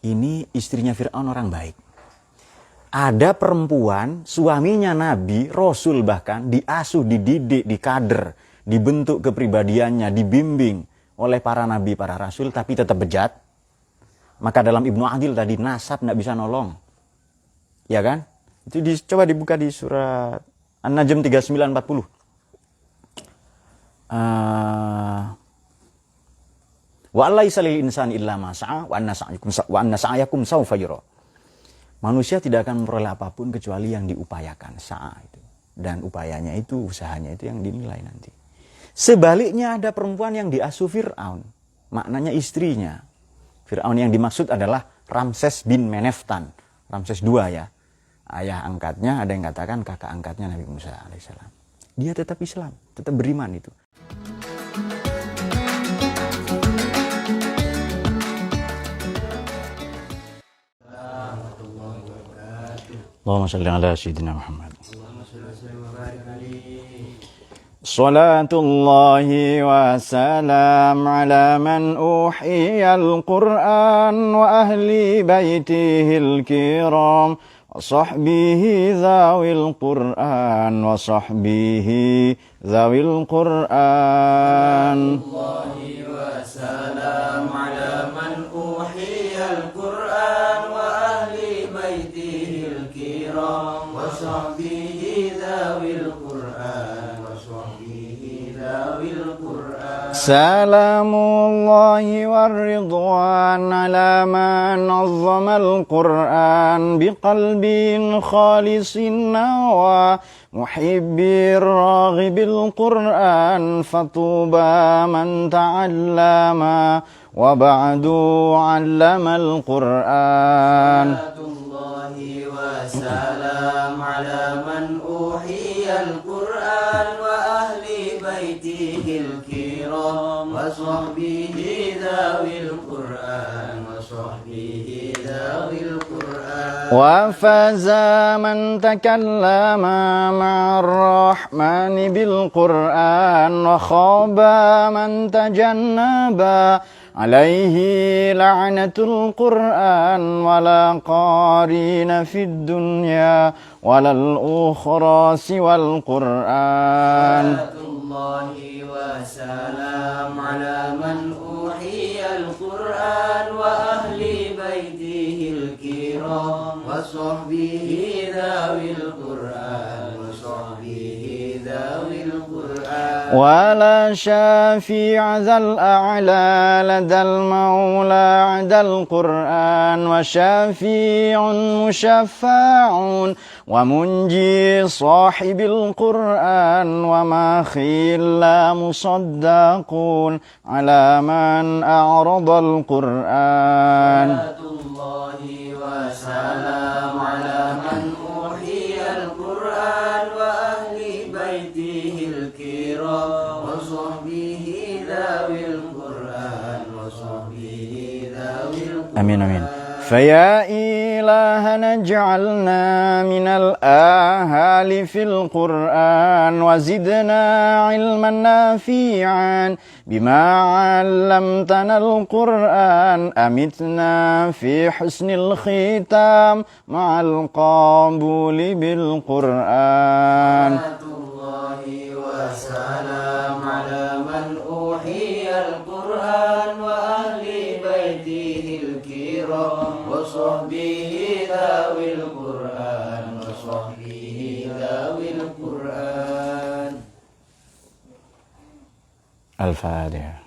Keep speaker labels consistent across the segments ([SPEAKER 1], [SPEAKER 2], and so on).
[SPEAKER 1] ini istrinya Fir'aun orang baik. Ada perempuan, suaminya Nabi, Rasul bahkan, diasuh, dididik, dikader, dibentuk kepribadiannya, dibimbing oleh para Nabi, para Rasul, tapi tetap bejat. Maka dalam Ibnu Adil tadi, nasab tidak bisa nolong. Ya kan? Itu coba dibuka di surat An-Najm 39-40. Wa laisa lil insani illa ma sa'a wa anna sa'yakum sawfa yura. Manusia tidak akan memperoleh apapun kecuali yang diupayakan, sa'a itu. Dan upayanya itu, usahanya itu yang dinilai nanti. Sebaliknya ada perempuan yang diasuh Fir'aun. Maknanya istrinya. Fir'aun yang dimaksud adalah Ramses bin Meneftan. Ramses II ya. Ayah angkatnya, ada yang katakan kakak angkatnya Nabi Musa alaihissalam. Dia tetap Islam, tetap beriman itu. Allahumma salli ala sayyidina Muhammad. Salatullahi wa salam ala man uhiyal Qur'an wa ahli baitihil kiram wa sahbihi zawil Qur'an wa sahbihi zawil Qur'an. Salatullahi wa salam ala man uhiyal Qur'an wa ahli baitihil kiram wa sahbihi zawil Qur'an wa sahbihi zawil Qur'an. Salamullahi warridwan ala man nazzama al-Qur'an biqalbin khalisin nawa muhibbir raghibil Qur'an fatuba man ta'allama wa ba'du 'allama al-Qur'an. Salatullahi wa salam ala man uhiyal Qur'an wa ahli baitihil kiram wa sahbihi zawil Qur'an wa sahbihi zawil Qur'an. Wa faza man takallama ma'ar rahmani bil Qur'an wa khaba man tajannaba alaihi la'natul Qur'an wala qarina fid dunya walal ukhra siwal Qur'an. Salatullahi wa salam ala man uhiyal Qur'an wa ahli baitihil kiram wa sahbihi dhawil Qur'an wa sahbihi dhawil Qur'an. Wala syafi'a zal a'la ladal maula 'adal Qur'an wa syafi'un musyaffa'un wa munji sahibil Qur'an wa ma khilla musaddaqun ala man a'radal Qur'an. Salatullahi wa salam ala man uhiyal Qur'an wa ahli baitihil kiram wa sahbihi dhawil Qur'an wa sahbihi dhawil Qur'an. Amin amin. فيا إلهنا اجعلنا من الآهال في القرآن وزدنا علما نافعا بما علمتنا القرآن أمتنا في حسن الختام مع القبول بالقرآن. الله وسلام على من أوحي القرآن وأهل بيته الكرام وصحبه ذوي القرآن وصحبه ذوي القرآن. الفاتحة.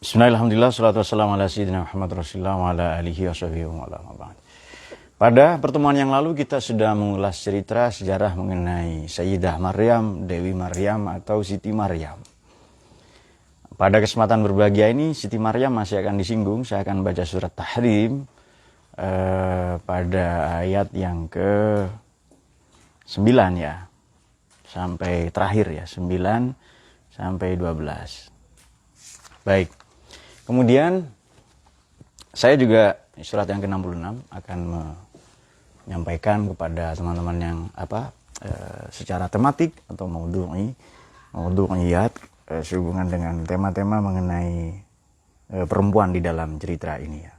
[SPEAKER 1] Bismillahirrahmanirrahim. Salatu wassalamu ala sayyidina Muhammad Rasulullah wa ala alihi wa sahbihi wa ala ba'd. Pada pertemuan yang lalu kita sudah mengulas cerita sejarah mengenai Sayyidah Maryam, Dewi Maryam atau Siti Maryam. Pada kesempatan berbahagia ini Siti Maryam masih akan disinggung. Saya akan baca surat Tahrim pada ayat yang ke-9 ya. Sampai terakhir ya, 9 sampai 12. Baik. Kemudian saya juga surat yang ke-66 akan menyampaikan kepada teman-teman yang secara tematik atau maudhu'iyat sehubungan dengan tema-tema mengenai perempuan di dalam cerita ini ya.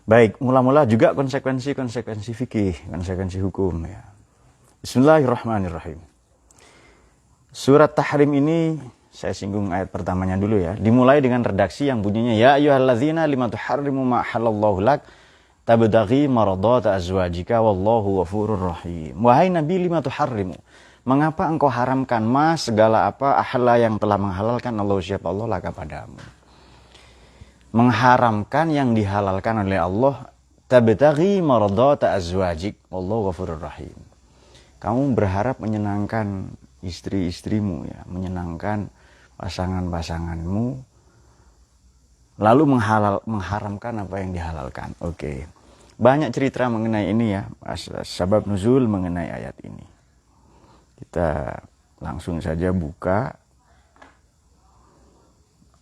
[SPEAKER 1] Baik, mula-mula juga konsekuensi fikih, konsekuensi hukum ya. Bismillahirrahmanirrahim. Surat Tahrim ini saya singgung ayat pertamanya dulu ya. Dimulai dengan redaksi yang bunyinya ya ayyuhalladzina lima tuharrimu ma halallahu lak tabtaghi maradata azwajika wallahu ghafurur rahim. Wahai Nabi, lima tuharrimu, mengapa engkau haramkan segala apa ahla yang telah menghalalkan Allah siapa Allah laka padamu. Mengharamkan yang dihalalkan oleh Allah, tabtaghi maradata azwajik wallahu ghafurur rahim. Kamu berharap menyenangkan istri-istrimu ya, menyenangkan pasangan-pasanganmu, lalu mengharamkan apa yang dihalalkan. Oke. Banyak cerita mengenai ini ya, sebab nuzul mengenai ayat ini. Kita langsung saja buka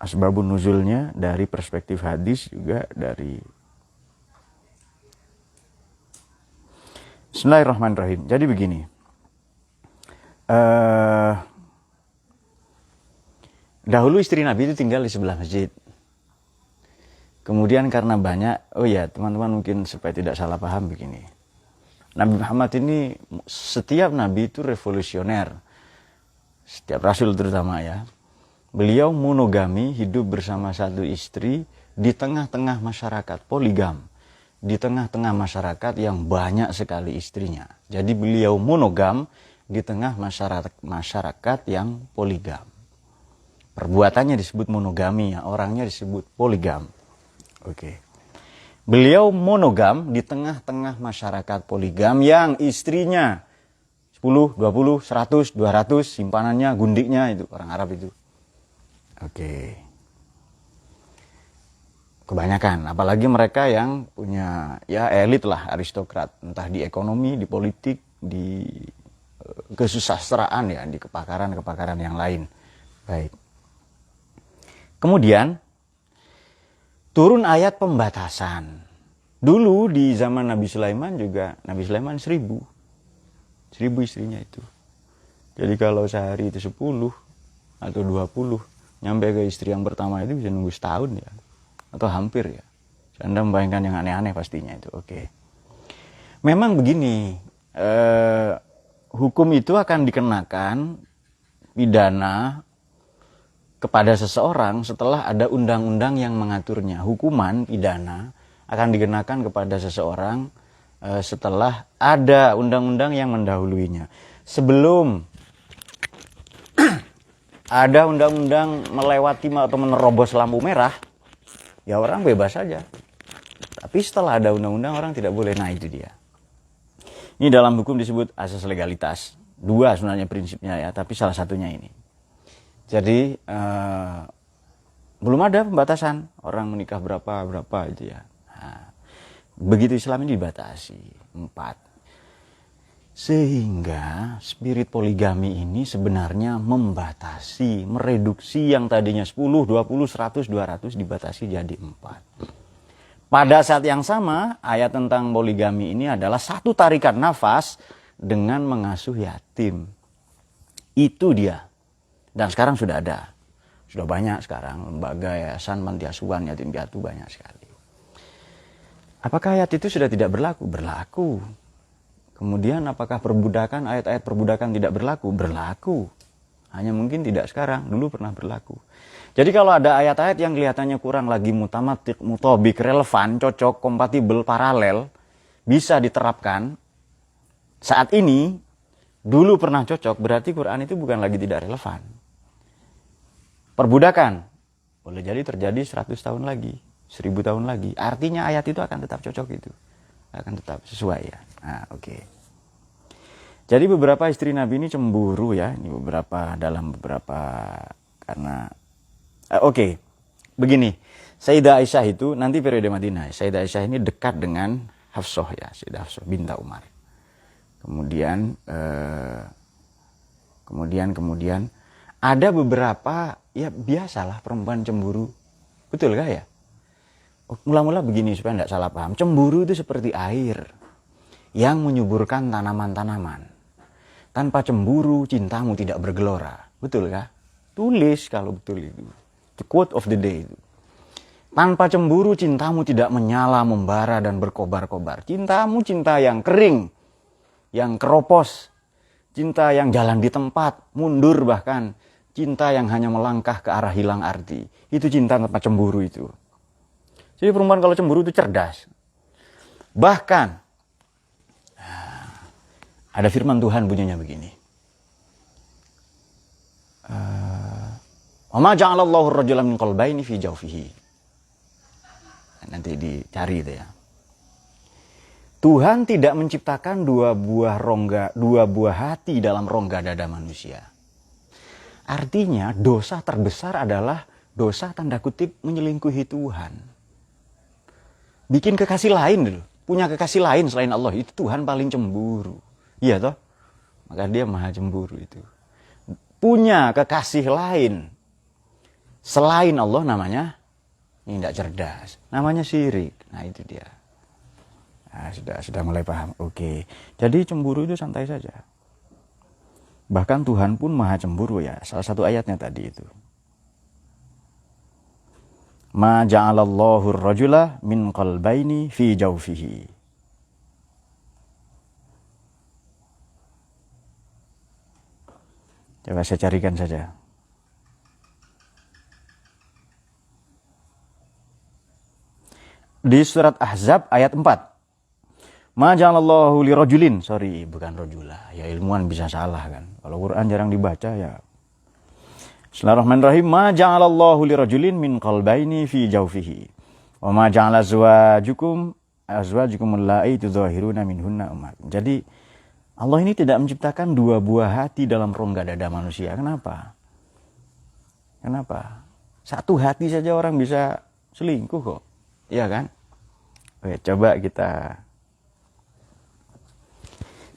[SPEAKER 1] asbabun nuzulnya dari perspektif hadis, juga dari Bismillahirrahmanirrahim. Jadi begini, dahulu istri Nabi itu tinggal di sebelah masjid. Kemudian karena banyak, teman-teman mungkin supaya tidak salah paham begini, Nabi Muhammad ini, setiap Nabi itu revolusioner, setiap Rasul terutama ya. Beliau monogami, hidup bersama satu istri di tengah-tengah masyarakat poligam, di tengah-tengah masyarakat yang banyak sekali istrinya. Jadi beliau monogam di tengah masyarakat yang poligam. Perbuatannya disebut monogami ya, orangnya disebut poligam. Oke. Beliau monogam di tengah-tengah masyarakat poligam yang istrinya 10, 20, 100, 200, simpanannya, gundiknya itu orang Arab itu. Oke. Kebanyakan, apalagi mereka yang punya ya elit lah, aristokrat, entah di ekonomi, di politik, di kesusastraan ya, di kepakaran yang lain. Baik. Kemudian turun ayat pembatasan. Dulu di zaman Nabi Sulaiman juga, Nabi Sulaiman 1000 istrinya itu. Jadi kalau sehari itu 10 atau 20, nyampe ke istri yang pertama itu bisa nunggu setahun ya, atau hampir ya. Anda membayangkan yang aneh-aneh pastinya itu. Oke. Memang begini, hukum itu akan dikenakan pidana kepada seseorang setelah ada undang-undang yang mengaturnya. Hukuman pidana akan dikenakan kepada seseorang setelah ada undang-undang yang mendahuluinya. Sebelum ada undang-undang melewati atau menerobos lampu merah, ya orang bebas saja. Tapi setelah ada undang-undang, orang tidak boleh. Nah itu dia. Ini dalam hukum disebut asas legalitas. 2 sebenarnya prinsipnya ya, tapi salah satunya ini. Jadi belum ada pembatasan orang menikah berapa itu ya. Nah, begitu Islam ini dibatasi 4. Sehingga spirit poligami ini sebenarnya membatasi, mereduksi yang tadinya 10, 20, 100, 200 dibatasi jadi 4. Pada saat yang sama, ayat tentang poligami ini adalah satu tarikan nafas dengan mengasuh yatim. Itu dia. Dan sekarang sudah ada. Sudah banyak sekarang lembaga, yayasan, panti asuhan, yatim piatu banyak sekali. Apakah ayat itu sudah tidak berlaku? Berlaku. Kemudian apakah perbudakan, ayat-ayat perbudakan tidak berlaku? Berlaku. Hanya mungkin tidak sekarang, dulu pernah berlaku. Jadi kalau ada ayat-ayat yang kelihatannya kurang lagi mutamatik, mutobik, relevan, cocok, kompatibel, paralel, bisa diterapkan saat ini, dulu pernah cocok, berarti Quran itu bukan lagi tidak relevan. Perbudakan, boleh jadi terjadi 100 tahun lagi, 1000 tahun lagi. Artinya ayat itu akan tetap cocok itu. Akan tetap sesuai ya. Nah, oke. Jadi beberapa istri Nabi ini cemburu ya. Ini dalam beberapa karena oke. Begini, Sayyidah Aisyah itu nanti periode Madinah. Sayyidah Aisyah ini dekat dengan Hafsah ya, Sayyidah Hafsah binti Umar. Kemudian ada beberapa ya biasalah perempuan cemburu. Betul gak ya? Mula-mula begini supaya tidak salah paham. Cemburu itu seperti air yang menyuburkan tanaman-tanaman. Tanpa cemburu, cintamu tidak bergelora. Betul kah? Tulis kalau betul itu. The quote of the day itu. Tanpa cemburu, cintamu tidak menyala, membara, dan berkobar-kobar. Cintamu cinta yang kering, yang keropos. Cinta yang jalan di tempat, mundur bahkan. Cinta yang hanya melangkah ke arah hilang arti. Itu cinta tanpa cemburu itu. Jadi perempuan kalau cemburu itu cerdas. Bahkan, ada firman Tuhan bunyinya begini. Wa ma ja'alallahu ar-rajula min qalbayni fi jawfihi. Nanti dicari itu ya. Tuhan tidak menciptakan dua buah hati dalam rongga dada manusia. Artinya dosa terbesar adalah dosa tanda kutip menyelingkuhi Tuhan. Bikin kekasih lain dulu. Punya kekasih lain selain Allah. Itu Tuhan paling cemburu. Iya toh? Maka dia maha cemburu itu. Punya kekasih lain selain Allah namanya ini tidak cerdas. Namanya syirik. Nah itu dia. Nah, sudah mulai paham. Oke. Jadi cemburu itu santai saja. Bahkan Tuhan pun maha cemburu ya. Salah satu ayatnya tadi itu. Ma ja'alallahu ar-rajula min qalbayni fi jawfihi. Coba saya carikan saja. Di surat Ahzab ayat 4. Ma ja'alallahu li rajulin. Sorry, bukan rajula. Ya ilmuwan bisa salah kan. Kalau Quran jarang dibaca ya. Bismillahirrahmanirrahim. Ma ja'alallahu li rajulin min qalbayni fi jawfihi. Wa ma ja'ala azwajukum allati tudhahiruna minhunna ummat. Jadi Allah ini tidak menciptakan dua buah hati dalam rongga dada manusia. Kenapa? Kenapa? Satu hati saja orang bisa selingkuh kok. Iya kan? Oke, coba kita.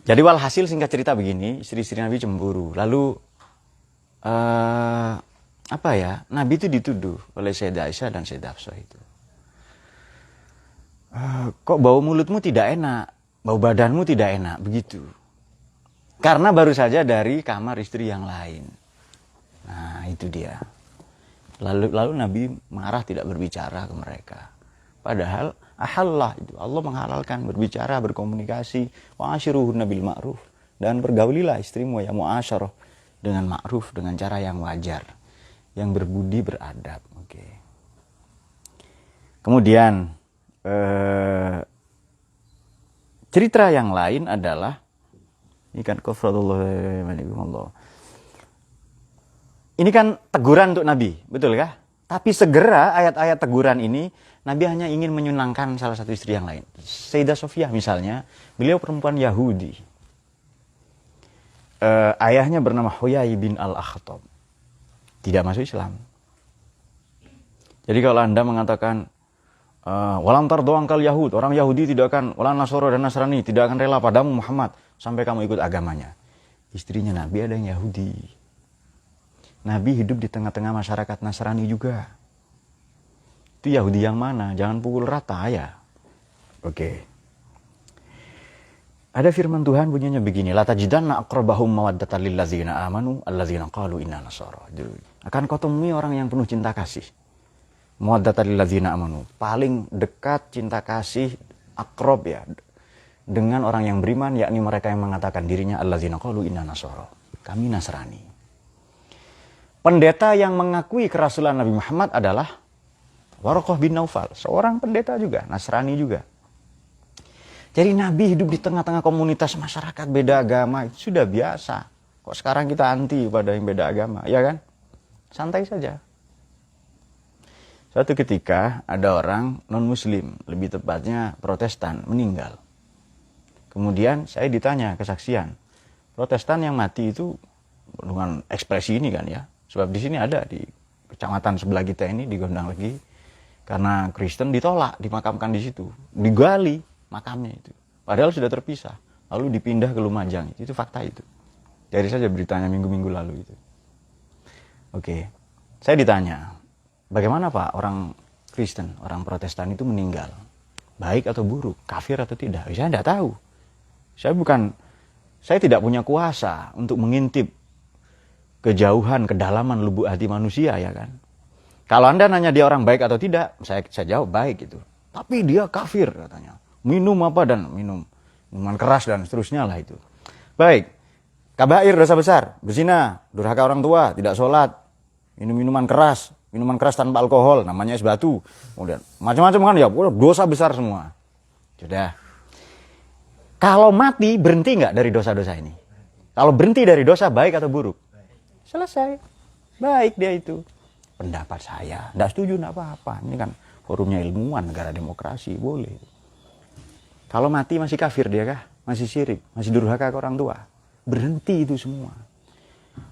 [SPEAKER 1] Jadi walhasil singkat cerita begini, istri-istri Nabi cemburu. Lalu apa ya? Nabi itu dituduh oleh Sayyidah Aisyah dan Sayyidah Hafsah itu. Kok bau mulutmu tidak enak, bau badanmu tidak enak, begitu. Karena baru saja dari kamar istri yang lain. Nah, itu dia. Lalu Nabi marah tidak berbicara ke mereka. Padahal ahallah itu Allah menghalalkan berbicara, berkomunikasi, wa ashiruhunna bil ma'ruf, dan bergaulilah istrimu ya muasyarah dengan ma'ruf, dengan cara yang wajar, yang berbudi beradab. Oke. Kemudian cerita yang lain adalah ini kan kufratullah. Ini kan teguran untuk Nabi, betul kah? Tapi segera ayat-ayat teguran ini Nabi hanya ingin menyenangkan salah satu istri yang lain. Sayyidah Sofiyah misalnya, beliau perempuan Yahudi. Ayahnya bernama Huyai bin Al-Akhtab. Tidak masuk Islam. Jadi kalau Anda mengatakan walam tardo angkal Yahud, orang Yahudi tidak akan, walan Nasoro dan Nasrani tidak akan rela padamu Muhammad sampai kamu ikut agamanya. Istrinya Nabi ada yang Yahudi. Nabi hidup di tengah-tengah masyarakat Nasrani juga. Itu Yahudi yang mana? Jangan pukul rata ya. Oke. Ada firman Tuhan bunyinya begini, la tajidanna aqrabahum mawaddatan lil ladzina amanu alladzina qalu inna nasara. Akan kau temui orang yang penuh cinta kasih. Mawaddatan lil ladzina amanu, paling dekat cinta kasih akrab ya dengan orang yang beriman, yakni mereka yang mengatakan dirinya alladzina qalu inna nasara. Kami Nasrani. Pendeta yang mengakui kerasulan Nabi Muhammad adalah Waraqah bin Naufal, seorang pendeta juga, Nasrani juga. Jadi Nabi hidup di tengah-tengah komunitas masyarakat beda agama, itu sudah biasa. Kok sekarang kita anti pada yang beda agama, ya kan? Santai saja. Suatu ketika ada orang non-muslim, lebih tepatnya Protestan, meninggal. Kemudian saya ditanya kesaksian, Protestan yang mati itu dengan ekspresi ini kan ya. Sebab di sini ada di kecamatan sebelah kita ini di Gondang Legi, karena Kristen ditolak dimakamkan di situ, digali makamnya itu. Padahal sudah terpisah, lalu dipindah ke Lumajang. Itu fakta itu. Dari saja beritanya minggu-minggu lalu itu. Oke, saya ditanya, bagaimana Pak orang Kristen, orang Protestan itu meninggal, baik atau buruk, kafir atau tidak, saya tidak tahu. Saya tidak punya kuasa untuk mengintip kejauhan, kedalaman lubuk hati manusia, ya kan. Kalau Anda nanya dia orang baik atau tidak, saya jawab baik itu. Tapi dia kafir katanya. Minum apa dan minuman keras dan seterusnya lah itu. Baik. Kabair, dosa besar, berzina, durhaka orang tua, tidak sholat, minum minuman keras tanpa alkohol, namanya es batu. Kemudian macam-macam kan ya, dosa besar semua. Sudah. Kalau mati berhenti nggak dari dosa-dosa ini? Kalau berhenti dari dosa baik atau buruk? Selesai. Baik dia itu. Pendapat saya, tidak setuju, tidak apa-apa. Ini kan forumnya ilmuwan, negara demokrasi, boleh. Kalau mati masih kafir dia kah? Masih syirik, masih durhaka ke orang tua. Berhenti itu semua.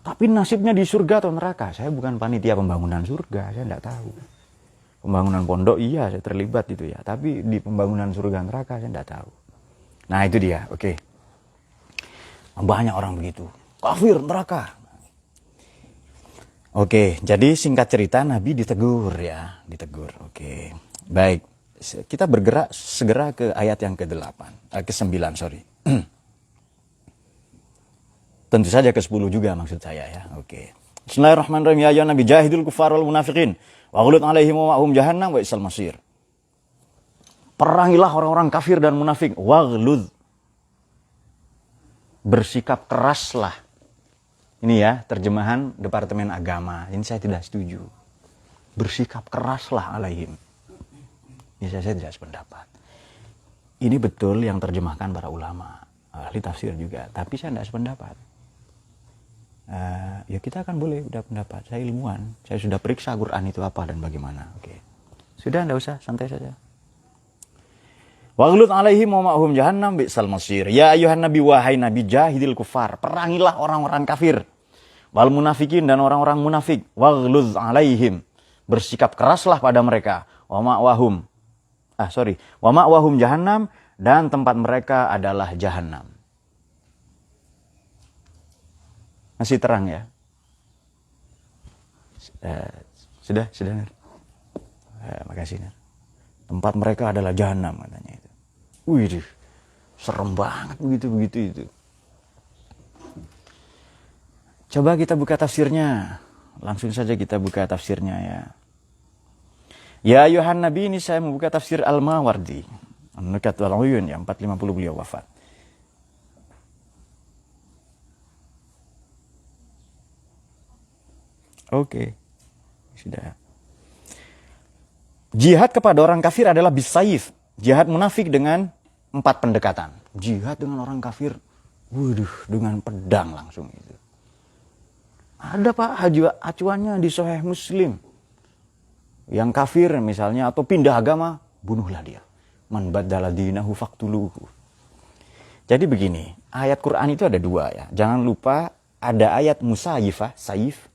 [SPEAKER 1] Tapi nasibnya di surga atau neraka? Saya bukan panitia pembangunan surga, saya tidak tahu. Pembangunan pondok iya, saya terlibat itu ya. Tapi di pembangunan surga neraka saya tidak tahu. Nah itu dia, oke. Banyak orang begitu. Kafir, neraka. Oke, jadi singkat cerita Nabi ditegur ya. Ditegur, oke. Baik, kita bergerak segera ke ayat yang ke-9, sorry. Tentu saja ke-10 juga maksud saya ya. Oke. Bismillahirrahmanirrahim. Ya ayyuhan nabi jahidul kuffar wal munafiqin wa ghulud 'alaihim wa ma'hum jahannam wa isal masir. Perangilah orang-orang kafir dan munafik. Waghlud. Bersikap keraslah. Ini ya, terjemahan Departemen Agama. Ini saya tidak setuju. Bersikap keraslah alaihim. Ini saya tidak sependapat. Ini betul yang terjemahkan para ulama. Ahli tafsir juga. Tapi saya tidak sependapat. Ya kita akan boleh udah pendapat. Saya ilmuwan. Saya sudah periksa Quran itu apa dan bagaimana. Oke. Sudah, tidak usah. Santai saja. Waghlud 'alaihim wa ma'hum jahannam bi'sal masir. Ya ayuhan nabi, wahai nabi, jahidil kufar. Perangilah orang-orang kafir. Wal munafikin dan orang-orang munafik. Waghlud 'alaihim. Bersikap keraslah pada mereka. Wa ma'wahum. Wa ma'wahum jahannam, dan tempat mereka adalah jahannam. Masih terang ya? Sudah. Makasih. Tempat mereka adalah jahannam katanya itu. Wih, serem banget begitu itu. Coba kita buka tafsirnya. Langsung saja kita buka tafsirnya ya. Ya ayuhan nabi, ini saya membuka tafsir Al-Mawardi. An-Nukat wal Uyun ya, 450 beliau wafat. Oke. Sudah. Jihad kepada orang kafir adalah bisayif. Jihad munafik dengan 4 pendekatan. Jihad dengan orang kafir, dengan pedang langsung itu. Ada Pak acuannya di Sahih Muslim. Yang kafir misalnya atau pindah agama, bunuhlah dia. Man baddala dinahu faqtuluhu. Jadi begini, ayat Quran itu ada 2 ya. Jangan lupa ada ayat musayifah, saif,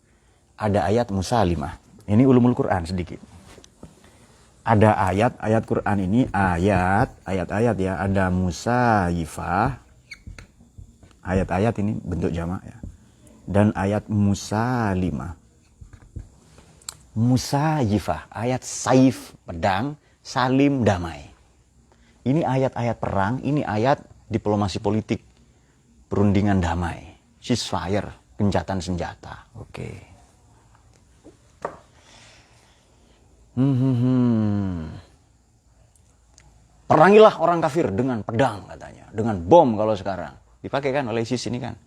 [SPEAKER 1] ada ayat musalimah. Ini ulumul Quran sedikit. Ada ayat Quran ini, ayat-ayat ya, ada musayifah. Ayat-ayat ini bentuk jamak ya. Dan ayat musalimah. Musayifah, ayat saif, pedang, salim, damai. Ini ayat-ayat perang, ini ayat diplomasi politik, perundingan damai, ceasefire, gencatan senjata. Oke. Perangilah orang kafir dengan pedang katanya, dengan bom kalau sekarang dipakai kan oleh ISIS ini kan.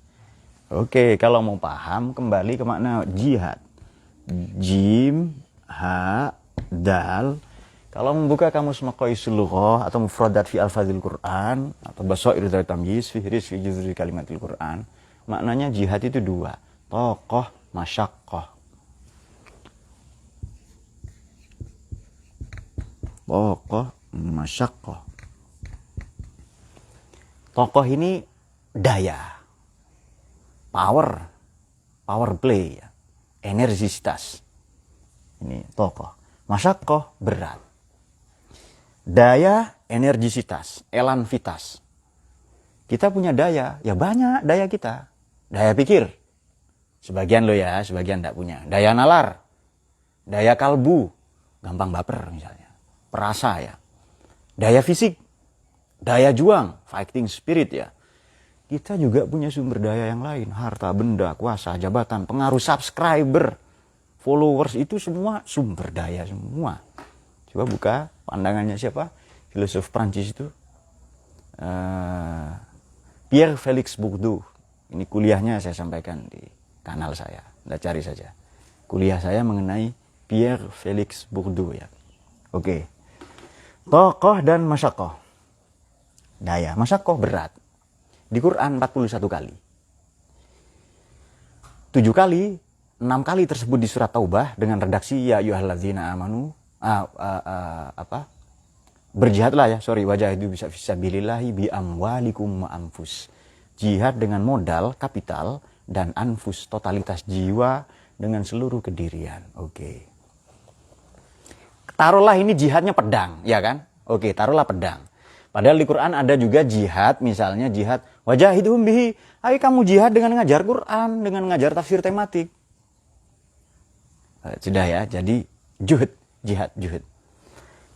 [SPEAKER 1] Oke, kalau mau paham kembali ke makna jihad. Jim, ha, dal. Kalau membuka kamus Maqaisul Lughah atau Mufradat fi Alfazil Quran atau Basair dari Tamyiz fi juz'i kalimatil Quran, maknanya jihad itu 2, tokoh, masyaqqah. Tokoh, masyaqqah. Tokoh ini daya, power play ya. Energisitas. Ini tokoh. Masyaqqah, berat. Daya, energisitas, elanvitas. Kita punya daya, ya banyak daya kita. Daya pikir. Sebagian lo ya, sebagian tidak punya. Daya nalar. Daya kalbu. gampang baper misalnya. Perasa ya. Daya fisik, daya juang, fighting spirit ya. Kita juga punya sumber daya yang lain. Harta, benda, kuasa, jabatan, pengaruh subscriber, followers, itu semua sumber daya semua. Coba buka pandangannya siapa? Filosof Prancis itu. Pierre Félix Bourdieu. Ini kuliahnya saya sampaikan di kanal saya. Anda cari saja. Kuliah saya mengenai Pierre Félix Bourdieu ya. Oke. Tokoh dan masyakoh. Daya, masyakoh berat. Di Quran 41 kali. 7 kali, 6 kali tersebut di surat Taubah dengan redaksi ya ayyuhalladzina amanu berjihadlah ya, wajah itu bisa fisabilillahi bi amwalikum wa anfus. Jihad dengan modal, kapital dan anfus, totalitas jiwa dengan seluruh kedirian. Oke. Taruhlah ini jihadnya pedang, ya kan? Oke, taruhlah pedang. Padahal di Quran ada juga jihad, misalnya jihad wajahidhum bihi. Ayo kamu jihad dengan ngajar Quran, dengan ngajar tafsir tematik. Sudah ya, jadi jihad.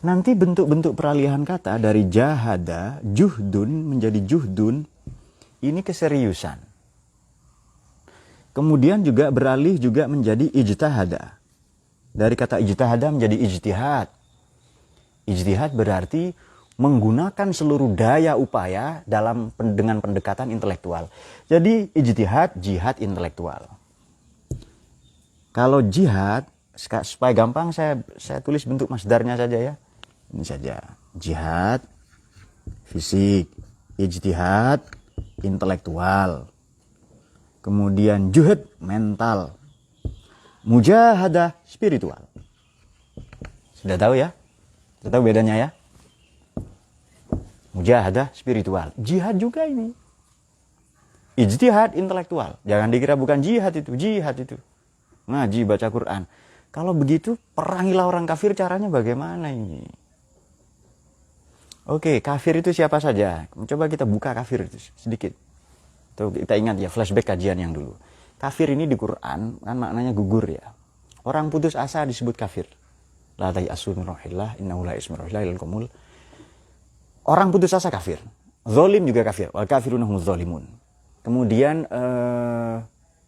[SPEAKER 1] Nanti bentuk-bentuk peralihan kata dari jahada, juhdun menjadi juhdun, ini keseriusan. Kemudian juga beralih juga menjadi ijtihada. Dari kata ijtihada menjadi ijtihad. Ijtihad berarti menggunakan seluruh daya upaya dengan pendekatan intelektual. Jadi ijtihad, jihad intelektual. Kalau jihad, supaya gampang saya tulis bentuk masdarnya saja ya. Ini saja. Jihad, fisik. Ijtihad, intelektual. Kemudian juhud, mental. Mujahadah, spiritual. Sudah tahu ya? Sudah tahu bedanya ya? Mujahadah spiritual. Jihad juga ini. Ijtihad intelektual. Jangan dikira bukan jihad itu. Ngaji, baca Quran. Kalau begitu, perangilah orang kafir, caranya bagaimana ini? Oke, kafir itu siapa saja? Coba kita buka kafir itu sedikit. Tuh, kita ingat ya, flashback kajian yang dulu. Kafir ini di Quran, kan maknanya gugur ya. Orang putus asa disebut kafir. La tayasu min rauhillah, innahu la yasmi'u ilal qawmul. Orang putus asa kafir. Zolim juga kafir. Wal kafiruna humuz zolimun. Kemudian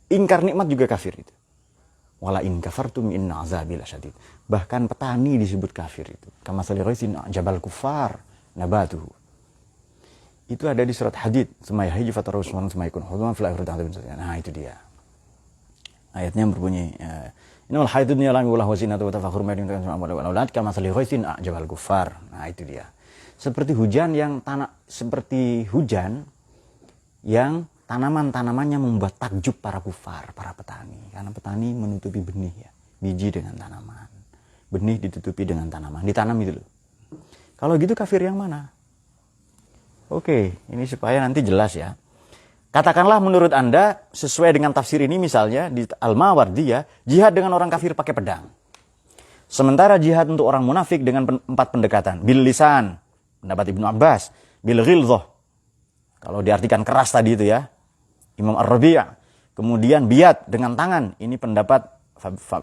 [SPEAKER 1] ingkar nikmat juga kafir itu. Wala in kafartum inna azabi lasyadid. Bahkan petani disebut kafir itu. Kamatsali ghaisin jabal kufar nabatuhu. Itu ada di surat Hadid. Sumayahiji fatarusman sumaykun hudman fil akhirati. Nah, itu dia. Ayatnya berbunyi innal hayatud dunya la'ibun wa zinatun wa tafakhurun bainakum wal aulad kamatsali ghaisin jabal kufar. Nah, itu dia. Seperti hujan yang tanaman-tanamannya membuat takjub para kufar, para petani. Karena petani menutupi benih ya, biji dengan tanaman. Benih ditutupi dengan tanaman, ditanam itu loh. Kalau gitu kafir yang mana? Oke, ini supaya nanti jelas ya. Katakanlah menurut Anda, sesuai dengan tafsir ini misalnya, di Al-Mawardiyah, jihad dengan orang kafir pakai pedang. Sementara jihad untuk orang munafik dengan 4 pendekatan. Bil lisan, pendapat Ibnu Abbas. Bil ghilzah, kalau diartikan keras tadi itu ya, Imam Ar-Rabi'. Kemudian biat dengan tangan, ini pendapat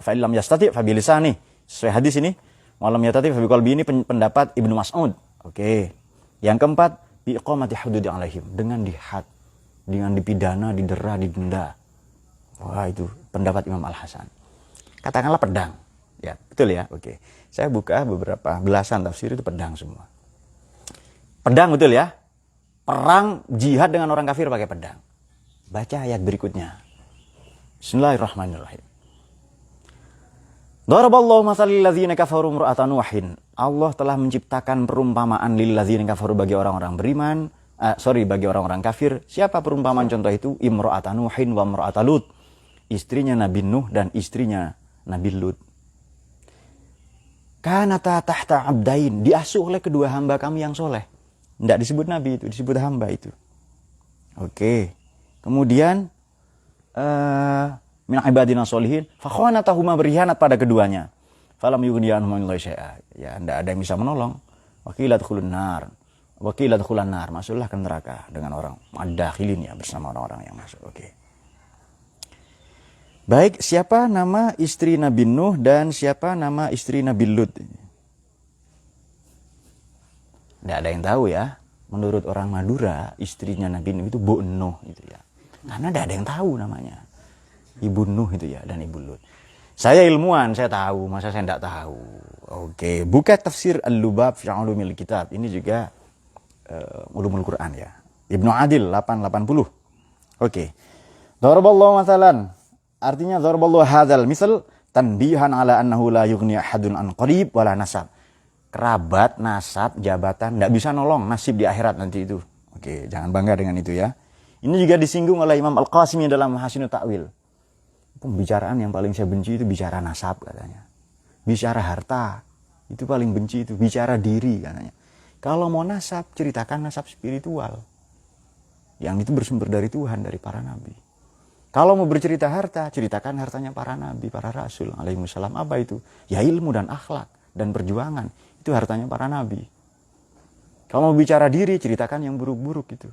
[SPEAKER 1] fa'ilam yastati' fabilisani, sesuai hadis ini. Walam yastati' fabiqalbi, ini pendapat Ibnu Mas'ud. Oke. Yang keempat, biqamati hududi alaihim, dengan dihad, dengan dipidana, didera, didenda. Wah, itu pendapat Imam Al-Hasan. Katakanlah pedang. Ya, betul ya. Oke. Saya buka beberapa belasan tafsir itu pedang semua. Pedang betul ya. Perang jihad dengan orang kafir pakai pedang. Baca ayat berikutnya. Bismillahirrahmanirrahim. Daraballahu mathalan lil ladzina kafaru imra'atan Nuhin. Allah telah menciptakan perumpamaan lil ladzina kafaru bagi orang-orang beriman, bagi orang-orang kafir. Siapa perumpamaan contoh itu? Imra'atan Nuhin wa imra'atan Lut. Istrinya Nabi Nuh dan istrinya Nabi Lut. Kanata tahta abdain, diasuh oleh kedua hamba kami yang soleh. Tidak disebut nabi itu, disebut hamba itu. Oke. Kemudian min ibadina sholihin fa khanatahuma, berkhianat pada keduanya. Falam yughniya anhum minallahi syai'a. Ya, tidak ada yang bisa menolong. Wa qila dkhulun nar. Wa qila dkhulan nar, masuklah ke neraka dengan orang madakhilin ya, bersama orang-orang yang masuk. Oke. Baik, siapa nama istri Nabi Nuh dan siapa nama istri Nabi Lut? Tidak ada yang tahu ya. Menurut orang Madura, istrinya Nabi Nuh itu Bu Nuh itu ya. Karena tidak ada yang tahu namanya. Ibu Nuh itu ya dan Ibu Lut. Saya ilmuwan, saya tahu, masa saya tidak tahu. Oke, buka tafsir Al-Lubab fi Ulumil Kitab. Ini juga Ulumul Quran ya. Ibnu Adil 880. Oke. Daraballahu mathalan. Artinya daraballahu hadzal misal tanbihan ala annahu la yughni ahadun an qarib wala nasab. Kerabat, nasab, jabatan tidak bisa nolong nasib di akhirat nanti itu. Oke, jangan bangga dengan itu ya. Ini juga disinggung oleh Imam Al-Qasimi dalam Hasinut Ta'wil. Pembicaraan yang paling saya benci itu bicara nasab katanya. Bicara harta itu paling benci itu. Bicara diri katanya. Kalau mau nasab, ceritakan nasab spiritual. Yang itu bersumber dari Tuhan, dari para nabi. Kalau mau bercerita harta, ceritakan hartanya para nabi, para rasul alaihissalam. Apa itu? Ya ilmu dan akhlak dan perjuangan. Itu hartanya para nabi. Kalau mau bicara diri, ceritakan yang buruk-buruk itu.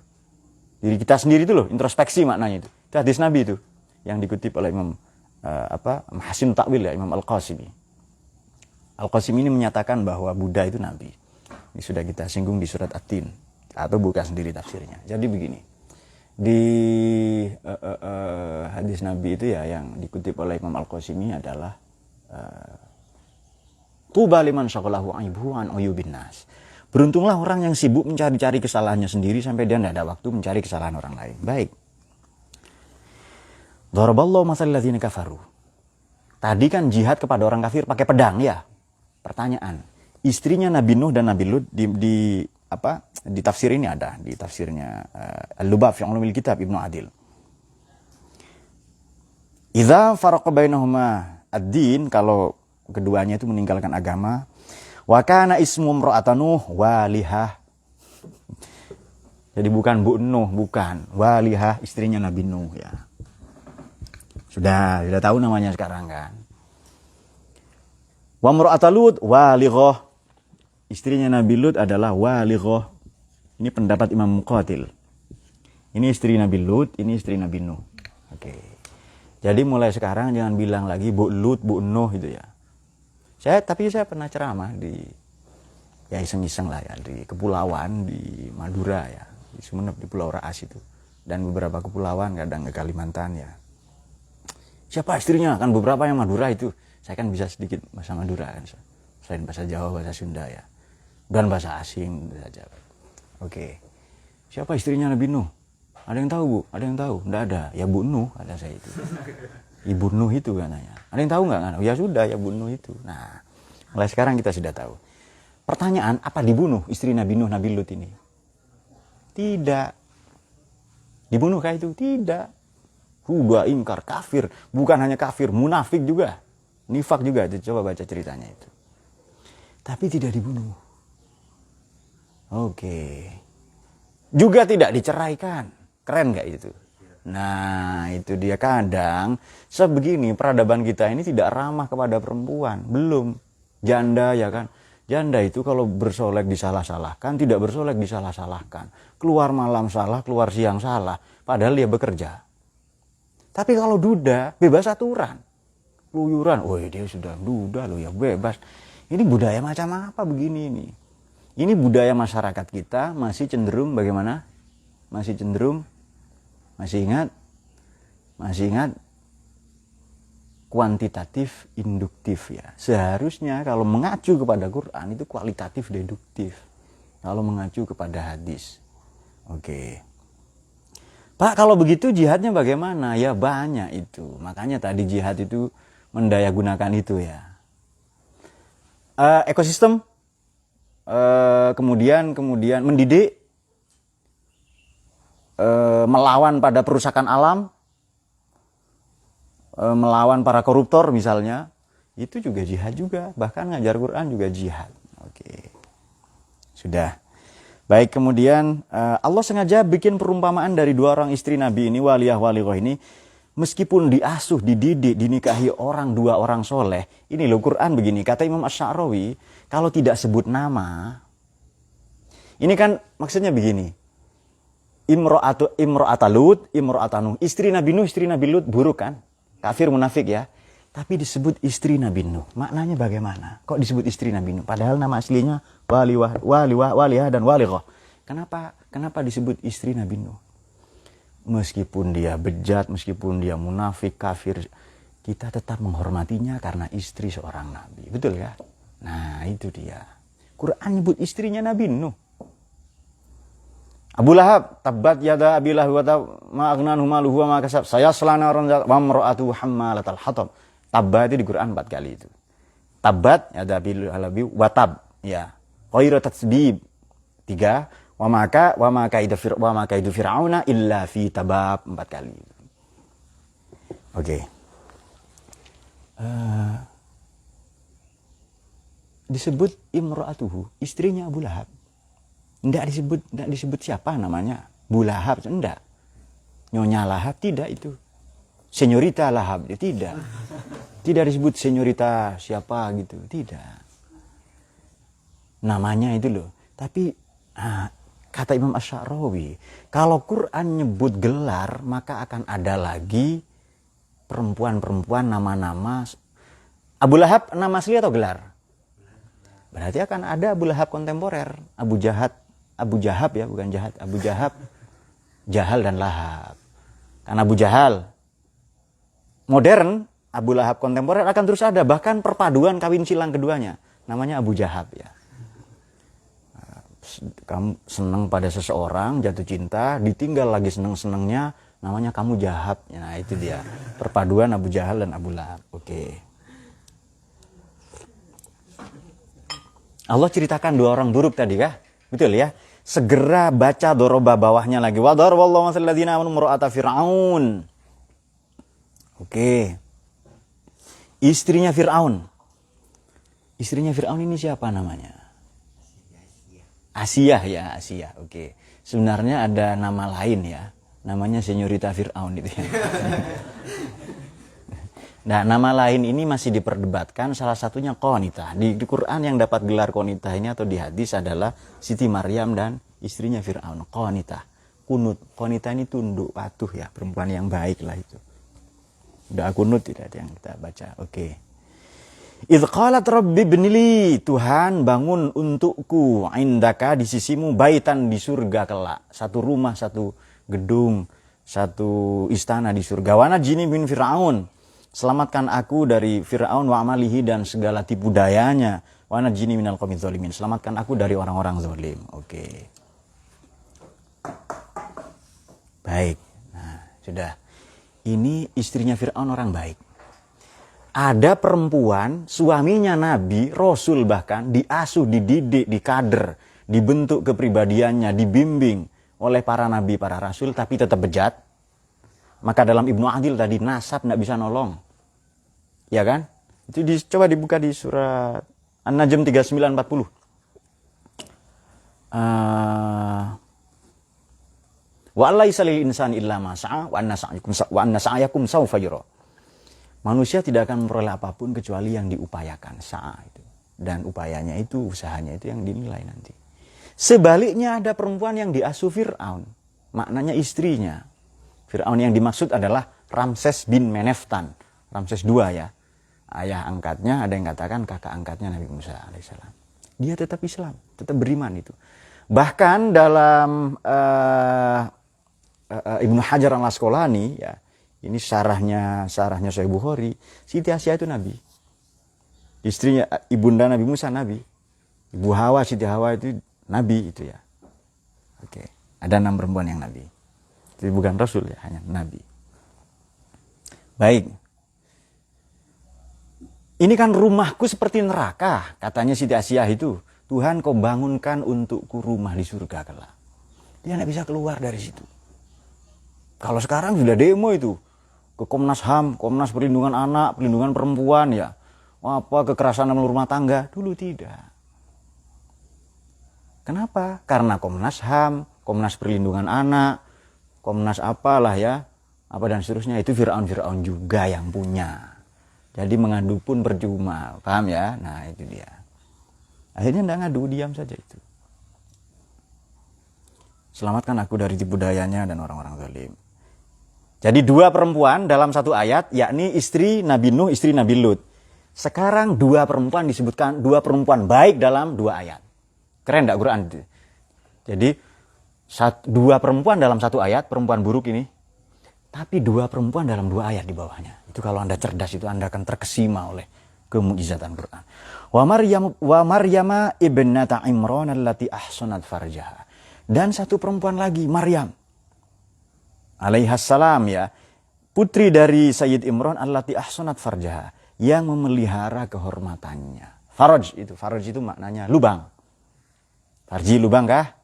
[SPEAKER 1] Diri kita sendiri itu loh, introspeksi maknanya itu. Itu hadis nabi itu yang dikutip oleh Imam Hasin Ta'wil ya, Imam Al-Qasimi. Al-Qasimi ini menyatakan bahwa Buddha itu nabi. Ini sudah kita singgung di surat At-Tin atau buka sendiri tafsirnya. Jadi begini. Di hadis Nabi itu ya yang dikutip oleh Imam Al-Qasimi adalah tuba liman syaghalahu aibuhu an uyubin nas. Beruntunglah orang yang sibuk mencari-cari kesalahannya sendiri sampai dia tidak ada waktu mencari kesalahan orang lain. Baik. Daraballahu matsal ladzina kafaru. Tadi kan jihad kepada orang kafir pakai pedang ya. Pertanyaan, istrinya Nabi Nuh dan Nabi Lut di tafsir ini ada, di tafsirnya Al-Lubab fi Ulumil Kitab Ibnu Adil. Idza faraqa bainahuma ad-din, kalau keduanya itu meninggalkan agama, wa kana ismu imra'atanuh walihah. Jadi bukan Bu Nuh, bukan. Walihah istrinya Nabi Nuh ya. Sudah tahu namanya sekarang kan. Wa imra'atalut walighah. Istrinya Nabi Lut adalah walighah. Ini pendapat Imam Muqatil. Ini istri Nabi Lut, ini istri Nabi Nuh. Oke. Jadi mulai sekarang jangan bilang lagi Bu Lut, Bu Nuh gitu ya. Tapi saya pernah ceramah di ya iseng-iseng lah ya di kepulauan di Madura ya, di Sumeneb, di Pulau Raas itu. Dan beberapa kepulauan kadang ke Kalimantan ya. Siapa istrinya? Kan beberapa yang Madura itu. Saya kan bisa sedikit bahasa Madura kan. Selain bahasa Jawa, bahasa Sunda ya. Dan bahasa asing saja. Oke. Siapa istrinya Nabi Nuh? Ada yang tahu, Bu? Ada yang tahu? Enggak ada. Ya Bu Nuh, ada saya itu. Ibu Nuh itu katanya. Ada yang tahu enggak? Ya sudah, ya Bu Nuh itu. Nah, mulai sekarang kita sudah tahu. Pertanyaan, apa dibunuh istri Nabi Nuh, Nabi Lut ini? Tidak. Dibunuh kah itu? Tidak. Udah ingkar, kafir. Bukan hanya kafir, munafik juga. Nifak juga. Coba baca ceritanya itu. Tapi tidak dibunuh. Oke. Juga tidak diceraikan. Keren gak itu? Nah, itu dia. Kadang sebegini peradaban kita ini tidak ramah kepada perempuan. Belum. Janda ya kan. Janda itu kalau bersolek disalah-salahkan, tidak bersolek disalah-salahkan. Keluar malam salah, keluar siang salah. Padahal dia bekerja. Tapi kalau duda, bebas aturan. Luyuran, oh dia sudah duda loh ya, bebas. Ini budaya macam apa begini ini? Ini budaya masyarakat kita masih cenderung bagaimana? Masih cenderung, masih ingat kuantitatif induktif ya. Seharusnya kalau mengacu kepada Quran itu kualitatif deduktif. Kalau mengacu kepada hadis. Oke. Pak, kalau begitu jihadnya bagaimana? Ya banyak itu. Makanya tadi jihad itu mendayagunakan itu ya. Ekosistem, kemudian mendidik, melawan pada perusakan alam, melawan para koruptor misalnya, itu juga jihad juga. Bahkan ngajar Quran juga jihad. Oke. Sudah. Baik, kemudian Allah sengaja bikin perumpamaan dari dua orang istri Nabi ini, waliyah walighah ini, meskipun diasuh, dididik, dinikahi dua orang soleh. Ini loh Quran begini, kata Imam Asy-Sya'rawi, kalau tidak sebut nama, ini kan maksudnya begini, imro'atalut, imro'atanuh, istri Nabi Nuh, istri Nabi Lut buruk kan? kafir munafik ya. Tapi disebut istri Nabi Nuh. Maknanya bagaimana? Kok disebut istri Nabi Nuh? Padahal nama aslinya Walihah dan Walighah. Kenapa disebut istri Nabi Nuh? Meskipun dia bejat, meskipun dia munafik, kafir, kita tetap menghormatinya karena istri seorang Nabi. Betul ya? Nah itu dia. Quran nyebut istrinya Nabi Nuh. Abu Lahab, tabbat yada Abi Lahab wa tab ma aghna anhu maluhu wa ma kasab sayasla naran wa imra'atuhu hammalatal hatab. Tabbat itu di Quran 4 kali itu. Tabbat yada Abi Lahab wa tab ya. Ghairu tatsbib 3 wa ma kaidu fir'auna illa fi tabab 4 kali. Oke. Disebut imra'atuhu, istrinya Abu Lahab. Enggak disebut siapa namanya. Bu Lahab, enggak. Nyonya Lahab, tidak itu. Senyorita Lahab, tidak. Tidak disebut senyorita siapa gitu, tidak. Namanya itu loh. Tapi kata Imam Asy'arawi, kalau Quran nyebut gelar, maka akan ada lagi perempuan-perempuan nama-nama. Abu Lahab nama asli atau gelar? Berarti akan ada Abu Lahab kontemporer. Abu Jahab ya, bukan jahat. Abu Jahab, Jahal dan Lahab. Karena Abu Jahal modern, Abu Lahab kontemporer akan terus ada. Bahkan perpaduan kawin silang keduanya. Namanya Abu Jahab ya. Kamu senang pada seseorang, jatuh cinta, ditinggal lagi seneng-senengnya, namanya kamu Jahab. Nah itu dia. Perpaduan Abu Jahal dan Abu Lahab. Oke. Allah ceritakan 2 orang buruk tadi kah? Betul ya? Segera baca doroba bawahnya lagi. Wa daraballahu matsal ladzina amanu imra'ata fir'aun. Oke. Istrinya Fir'aun. Istrinya Fir'aun ini siapa namanya? Asiyah ya, Asiyah. Oke. Sebenarnya ada nama lain ya. Namanya Senyorita Fir'aun itu ya. Nah, nama lain ini masih diperdebatkan, salah satunya Qonitah. Di Quran yang dapat gelar Qonitah ini atau di hadis adalah Siti Maryam dan istrinya Fir'aun, Qonitah. Kunut, Qonitah ini tunduk, patuh ya, perempuan yang baik lah itu. Udah kunut tidak yang kita baca. Oke. Idz qalat rabbi ibnili, Tuhan bangun untukku indaka di sisimu baitan di surga kelak. Satu rumah, satu gedung, satu istana di surga. Wa najini min Fir'aun. Selamatkan aku dari Fir'aun wa amalihi dan segala tipu dayanya. Wa najini minal qaumiz zalimin. Selamatkan aku dari orang-orang zalim. Oke. Baik. Nah, sudah. Ini istrinya Fir'aun orang baik. Ada perempuan, suaminya Nabi, Rasul bahkan, diasuh, dididik, dikader, dibentuk kepribadiannya, dibimbing oleh para Nabi, para Rasul, tapi tetap bejat. Maka dalam Ibnu Adil tadi, nasab tidak bisa nolong. Ya kan? Itu coba dibuka di surat An-Najm 3940. Wa laysa lil insani illa ma sa'a wa anna sa'yakum sawfa yura. Manusia tidak akan memperoleh apapun kecuali yang diupayakan, sa'a itu. Dan upayanya itu, usahanya itu yang dinilai nanti. Sebaliknya ada perempuan yang diasuh Fir'aun. Maknanya istrinya. Fir'aun yang dimaksud adalah Ramses bin Meneftan. Ramses II ya. Ayah angkatnya, ada yang katakan kakak angkatnya Nabi Musa alaihissalam. Dia tetap Islam, tetap beriman itu. Bahkan dalam Ibnu Hajar al-Asqalani ya, ini syarahnya Sahih Bukhari, Siti Asiyah itu Nabi. Istrinya ibunda Nabi Musa Nabi. Ibu Hawa, Siti Hawa itu Nabi itu ya. Oke, ada 6 perempuan yang Nabi. Jadi bukan Rasul ya, hanya Nabi. Baik. Ini kan rumahku seperti neraka, katanya Siti Asiyah itu. Tuhan kau bangunkan untukku rumah di surga kelak. Dia tidak bisa keluar dari situ. Kalau sekarang sudah demo itu. Ke Komnas HAM, Komnas Perlindungan Anak, Perlindungan Perempuan ya. Apa kekerasan dalam rumah tangga. Dulu tidak. Kenapa? Karena Komnas HAM, Komnas Perlindungan Anak, Komnas apalah ya. Apa dan seterusnya itu Fir'aun juga yang punya. Jadi mengadu pun percuma, paham ya? Nah itu dia. Akhirnya tidak ngadu, diam saja itu. Selamatkan aku dari tipu dayanya dan orang-orang zalim. Jadi 2 perempuan dalam satu ayat, yakni istri Nabi Nuh, istri Nabi Lut. Sekarang 2 perempuan disebutkan, 2 perempuan baik dalam 2 ayat. Keren enggak Quran itu? Jadi 2 perempuan dalam satu ayat, perempuan buruk ini. Tapi 2 perempuan dalam 2 ayat di bawahnya. Itu kalau Anda cerdas itu Anda akan terkesima oleh kemukjizatan Quran. Wa Maryama ibnata Imran allati ahsanat farjaha. Dan satu perempuan lagi, Maryam alaihassalam ya, putri dari Sayyid Imran allati ahsanat farjaha, yang memelihara kehormatannya. Faraj itu maknanya lubang. Farji lubang kah?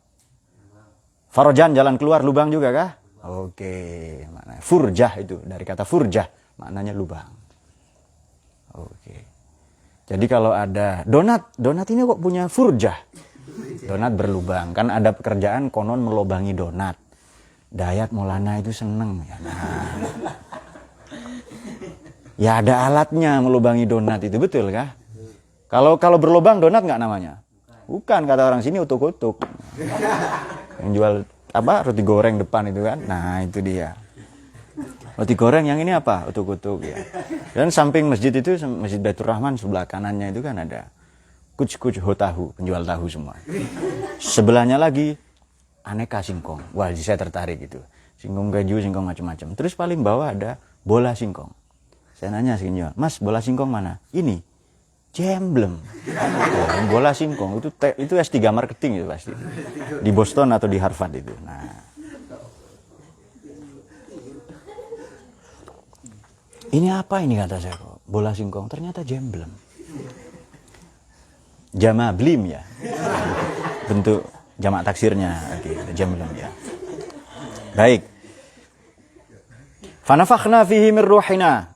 [SPEAKER 1] Farajan jalan keluar, lubang juga kah? Oke, maknanya furjah itu dari kata furjah, maknanya lubang. Oke. Jadi kalau ada donat ini kok punya furjah. Donat berlubang, kan ada pekerjaan konon melobangi donat. Dayat Maulana itu seneng ya. Nah. Ya ada alatnya melubangi donat itu, betul kah? Kalau berlubang donat nggak namanya? Bukan, kata orang sini utuk-utuk. Yang jual roti goreng depan itu kan. Nah, itu dia. Roti goreng yang ini apa? Utuk-utuk ya. Dan samping masjid itu, Masjid Baitur Rahman, sebelah kanannya itu kan ada kuc-kuc tahu, penjual tahu semua. Sebelahnya lagi aneka singkong. Wah, saya tertarik itu. Singkong keju, singkong macam-macam. Terus paling bawah ada bola singkong. Saya nanya sini, Mas, bola singkong mana? Ini. Jemblem. Oh, bola singkong itu S3 marketing itu pasti. Di Boston atau di Harvard itu. Nah. Ini apa ini kata saya kok? Bola singkong, ternyata jemblem. Jama blim ya. Bentuk jamak taksirnya, jemblem ya. Baik. Fanafakhna fihi min ruhina.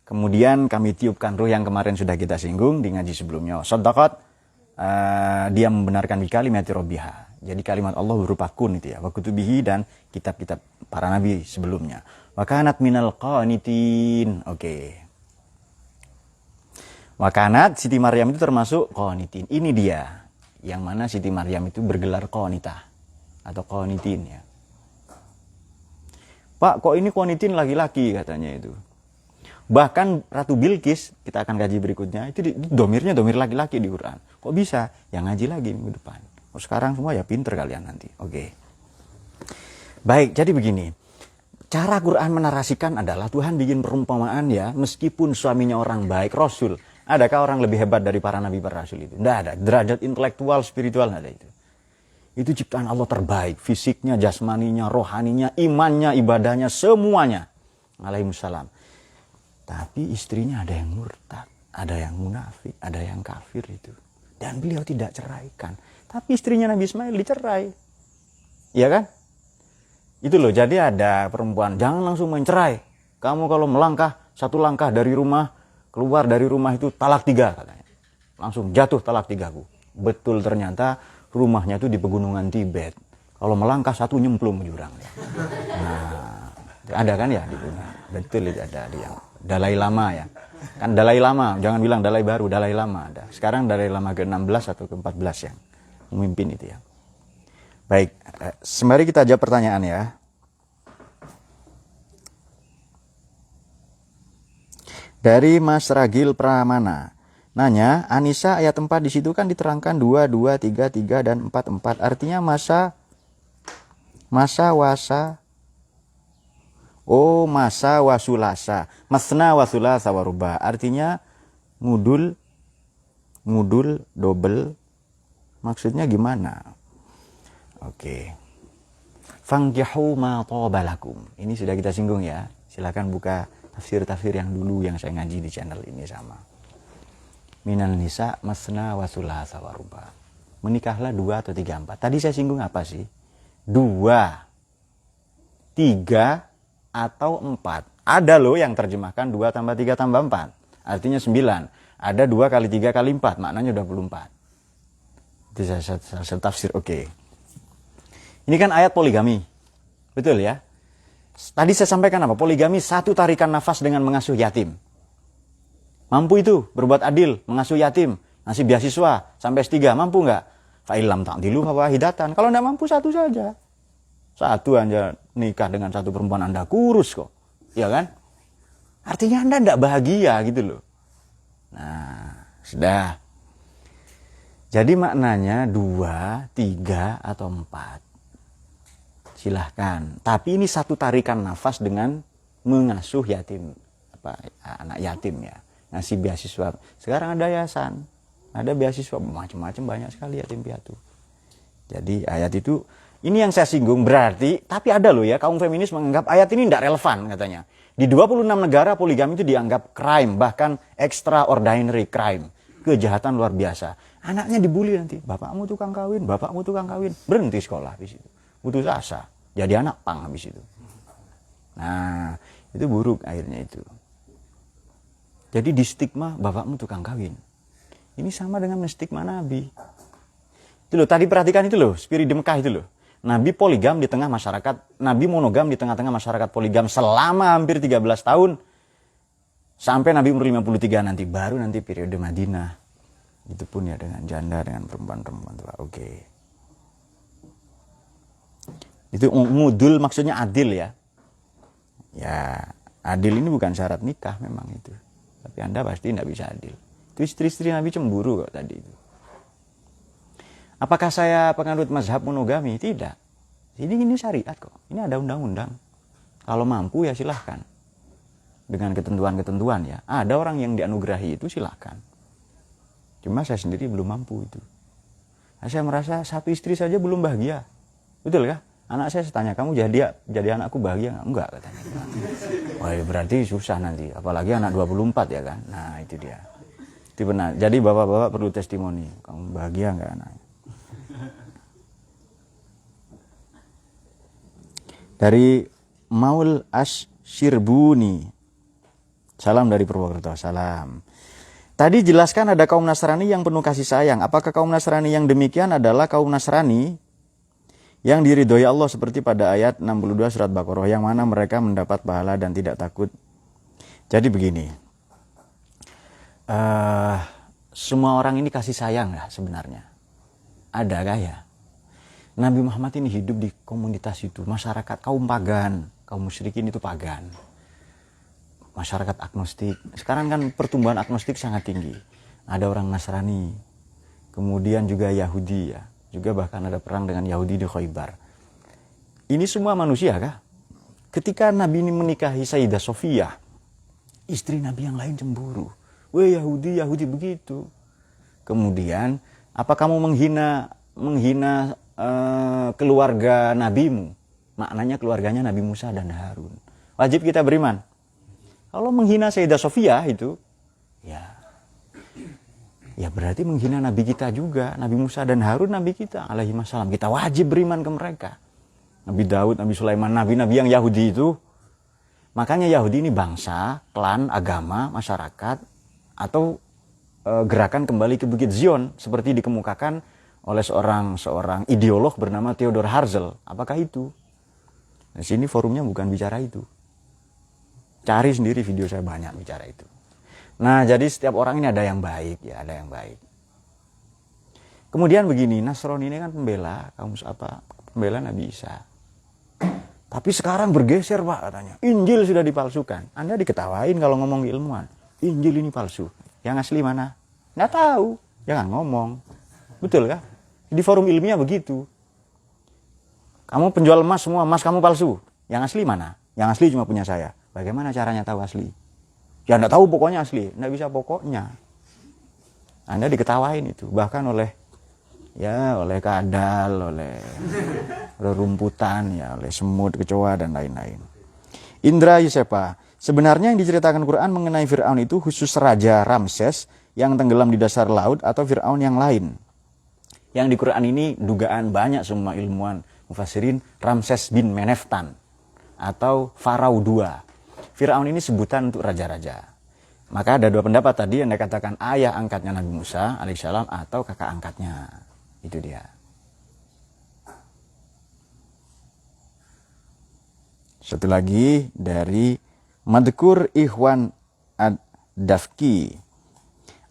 [SPEAKER 1] Kemudian kami tiupkan ruh yang kemarin sudah kita singgung di ngaji sebelumnya. Shaddaqat, dia membenarkan bi kalimati rabbiha. Jadi kalimat Allah berupa kun itu ya. Wa kutubihi, dan kitab-kitab para nabi sebelumnya. Wa kanat minal qanitin. Oke. Wa kanat, Siti Maryam itu termasuk qanitin. Ini dia. Yang mana Siti Maryam itu bergelar qanitah atau qanitin ya. Pak, kok ini qanitin laki-laki katanya itu. Bahkan Ratu Bilqis, kita akan kaji berikutnya, itu domirnya domir laki-laki di Quran. Kok bisa? Yang ngaji lagi minggu depan. Oh, sekarang semua ya pinter kalian nanti. Oke. Baik, jadi begini. Cara Quran menarasikan adalah Tuhan bikin perumpamaan ya, meskipun suaminya orang baik, Rasul. Adakah orang lebih hebat dari para nabi, para rasul itu? Tidak ada. Derajat intelektual, spiritual tidak ada itu. Itu ciptaan Allah terbaik. Fisiknya, jasmaninya, rohaninya, imannya, ibadahnya, semuanya. Alaihissalam. Tapi istrinya ada yang murtad, ada yang munafik, ada yang kafir itu. Dan beliau tidak ceraikan. Tapi istrinya Nabi Ismail dicerai. Iya kan? Itu loh, jadi ada perempuan, jangan langsung mencerai. Kamu kalau melangkah, 1 langkah dari rumah, keluar dari rumah itu talak 3 katanya. Langsung jatuh talak 3 ku. Betul, ternyata rumahnya itu di pegunungan Tibet. Kalau melangkah 1 nyemplung jurang. Nah, ada kan ya di dunia. Betul itu ada di yang Dalai Lama ya. Kan Dalai Lama, jangan bilang Dalai baru, Dalai Lama ada. Sekarang Dalai Lama ke-16 atau ke-14 yang memimpin itu ya. Baik, sembari kita jawab pertanyaan ya. Dari Mas Ragil Pramana. Nanya, Anisa ayat 4 di situ kan diterangkan 2, 2, 3, 3 dan 4, 4. Artinya masa wasulasa. Masna wasulasa waruba. Artinya ngudul, double. Maksudnya gimana? Oke. Fankihu ma tobalakum. Ini sudah kita singgung ya. Silakan buka tafsir-tafsir yang dulu yang saya ngaji di channel ini sama. Minal nisa masna wasulasa waruba. Menikahlah 2 atau 3, 4. Tadi saya singgung apa sih? 2, 3 atau 4. Ada loh yang terjemahkan 2 tambah 3 tambah 4. Artinya 9. Ada 2 kali 3 kali 4. Maknanya 24. Itu saya tafsir. Oke. Ini kan ayat poligami. Betul ya? Tadi saya sampaikan apa? Poligami 1 tarikan nafas dengan mengasuh yatim. Mampu itu berbuat adil, mengasuh yatim, ngasih beasiswa sampai S3, mampu nggak? Fa'ilam ta'dilu fa wahidatan. Kalau nggak mampu 1 saja. 1 aja nikah dengan satu perempuan Anda kurus kok. Ya kan? Artinya Anda tidak bahagia gitu loh. Nah, sudah. Jadi maknanya 2, 3, atau 4. Silahkan. Tapi ini satu tarikan nafas dengan mengasuh yatim. Anak yatim ya. Ngasih beasiswa. Sekarang ada yayasan. Ada beasiswa macam-macam, banyak sekali yatim piatu. Jadi ayat itu, ini yang saya singgung berarti, tapi ada loh ya, kaum feminis menganggap ayat ini tidak relevan katanya. Di 26 negara poligami itu dianggap crime, bahkan extraordinary crime. Kejahatan luar biasa. Anaknya dibully nanti, bapakmu tukang kawin, bapakmu tukang kawin. Berhenti sekolah habis itu. Putus asa, jadi anak pang habis itu. Nah, itu buruk akhirnya itu. Jadi di stigma bapakmu tukang kawin. Ini sama dengan stigma Nabi. Itu loh, tadi perhatikan itu loh, spirit di Mekah itu loh. Nabi poligam di tengah masyarakat, Nabi monogam di tengah-tengah masyarakat poligam selama hampir 13 tahun. Sampai Nabi umur 53 nanti, baru nanti periode Madinah. Itu pun ya dengan janda, dengan perempuan-perempuan tua. Oke. Itu ngudul maksudnya adil ya. Ya, adil ini bukan syarat nikah memang itu. Tapi Anda pasti tidak bisa adil. Itu istri-istri Nabi cemburu kok tadi itu. Apakah saya penganut mazhab monogami? Tidak. Ini syariat kok. Ini ada undang-undang. Kalau mampu ya silahkan. Dengan ketentuan-ketentuan ya. Ada orang yang dianugerahi itu silahkan. Cuma saya sendiri belum mampu itu. Nah, saya merasa satu istri saja belum bahagia. Betul kah? Anak saya tanya, kamu jadi anakku bahagia nggak? Enggak katanya. Wah berarti susah nanti. Apalagi anak 24 ya kan. Nah itu dia. Itu benar. Jadi bapak-bapak perlu testimoni. Kamu bahagia nggak anaknya? Dari Maul Asy-Syirbuni. Salam dari Purwokerto. Salam. Tadi jelaskan ada kaum Nasrani yang penuh kasih sayang. Apakah kaum Nasrani yang demikian adalah kaum Nasrani yang diridhoi Allah seperti pada ayat 62 surat Baqarah, yang mana mereka mendapat pahala dan tidak takut? Jadi begini. Semua orang ini kasih sayang ya sebenarnya. Adakah ya? Nabi Muhammad ini hidup di komunitas itu, masyarakat kaum pagan, kaum musyrikin itu pagan. Masyarakat agnostik. Sekarang kan pertumbuhan agnostik sangat tinggi. Ada orang Nasrani, kemudian juga Yahudi ya. Juga bahkan ada perang dengan Yahudi di Khaybar. Ini semua manusia kah? Ketika Nabi ini menikahi Sayyidah Sofiyah, istri Nabi yang lain cemburu. Weh Yahudi, Yahudi begitu. Kemudian, apa kamu menghina keluarga nabimu? Maknanya keluarganya Nabi Musa dan Harun. Wajib kita beriman. Kalau menghina Sayyidah Sofiyah itu, ya berarti menghina Nabi kita juga. Nabi Musa dan Harun Nabi kita alaihi wassalam. Kita wajib beriman ke mereka. Nabi Daud, Nabi Sulaiman, nabi-nabi yang Yahudi itu. Makanya Yahudi ini bangsa, klan, agama, masyarakat, atau gerakan kembali ke Bukit Zion seperti dikemukakan oleh seorang ideolog bernama Theodor Herzl. Apakah itu? Di sini forumnya bukan bicara itu. Cari sendiri video saya banyak bicara itu. Nah, jadi setiap orang ini ada yang baik ya, ada yang baik. Kemudian begini, Nasrani ini kan pembela pembela Nabi Isa. Tapi sekarang bergeser Pak katanya. Injil sudah dipalsukan. Anda diketawain kalau ngomong ilmuwan. Injil ini palsu. Yang asli mana? Nggak tahu. Jangan ngomong. Betul kah? Di forum ilmiah begitu. Kamu penjual emas semua, emas kamu palsu. Yang asli mana? Yang asli cuma punya saya. Bagaimana caranya tahu asli? Ya Anda tahu pokoknya asli. Nggak bisa pokoknya. Anda diketawain itu. Bahkan oleh kadal, oleh rumputan, ya, oleh semut, kecoa, dan lain-lain. Indra Yusepa, sebenarnya yang diceritakan Quran mengenai Fir'aun itu khusus Raja Ramses yang tenggelam di dasar laut atau Fir'aun yang lain? Yang di Quran ini dugaan banyak semua ilmuwan mufassirin Ramses bin Meneftan atau Farao II. Fir'aun ini sebutan untuk raja-raja. Maka ada dua pendapat tadi yang dikatakan ayah angkatnya Nabi Musa alaihissalam atau kakak angkatnya. Itu dia. Satu lagi dari Madkur Ikhwan Ad-Dafki.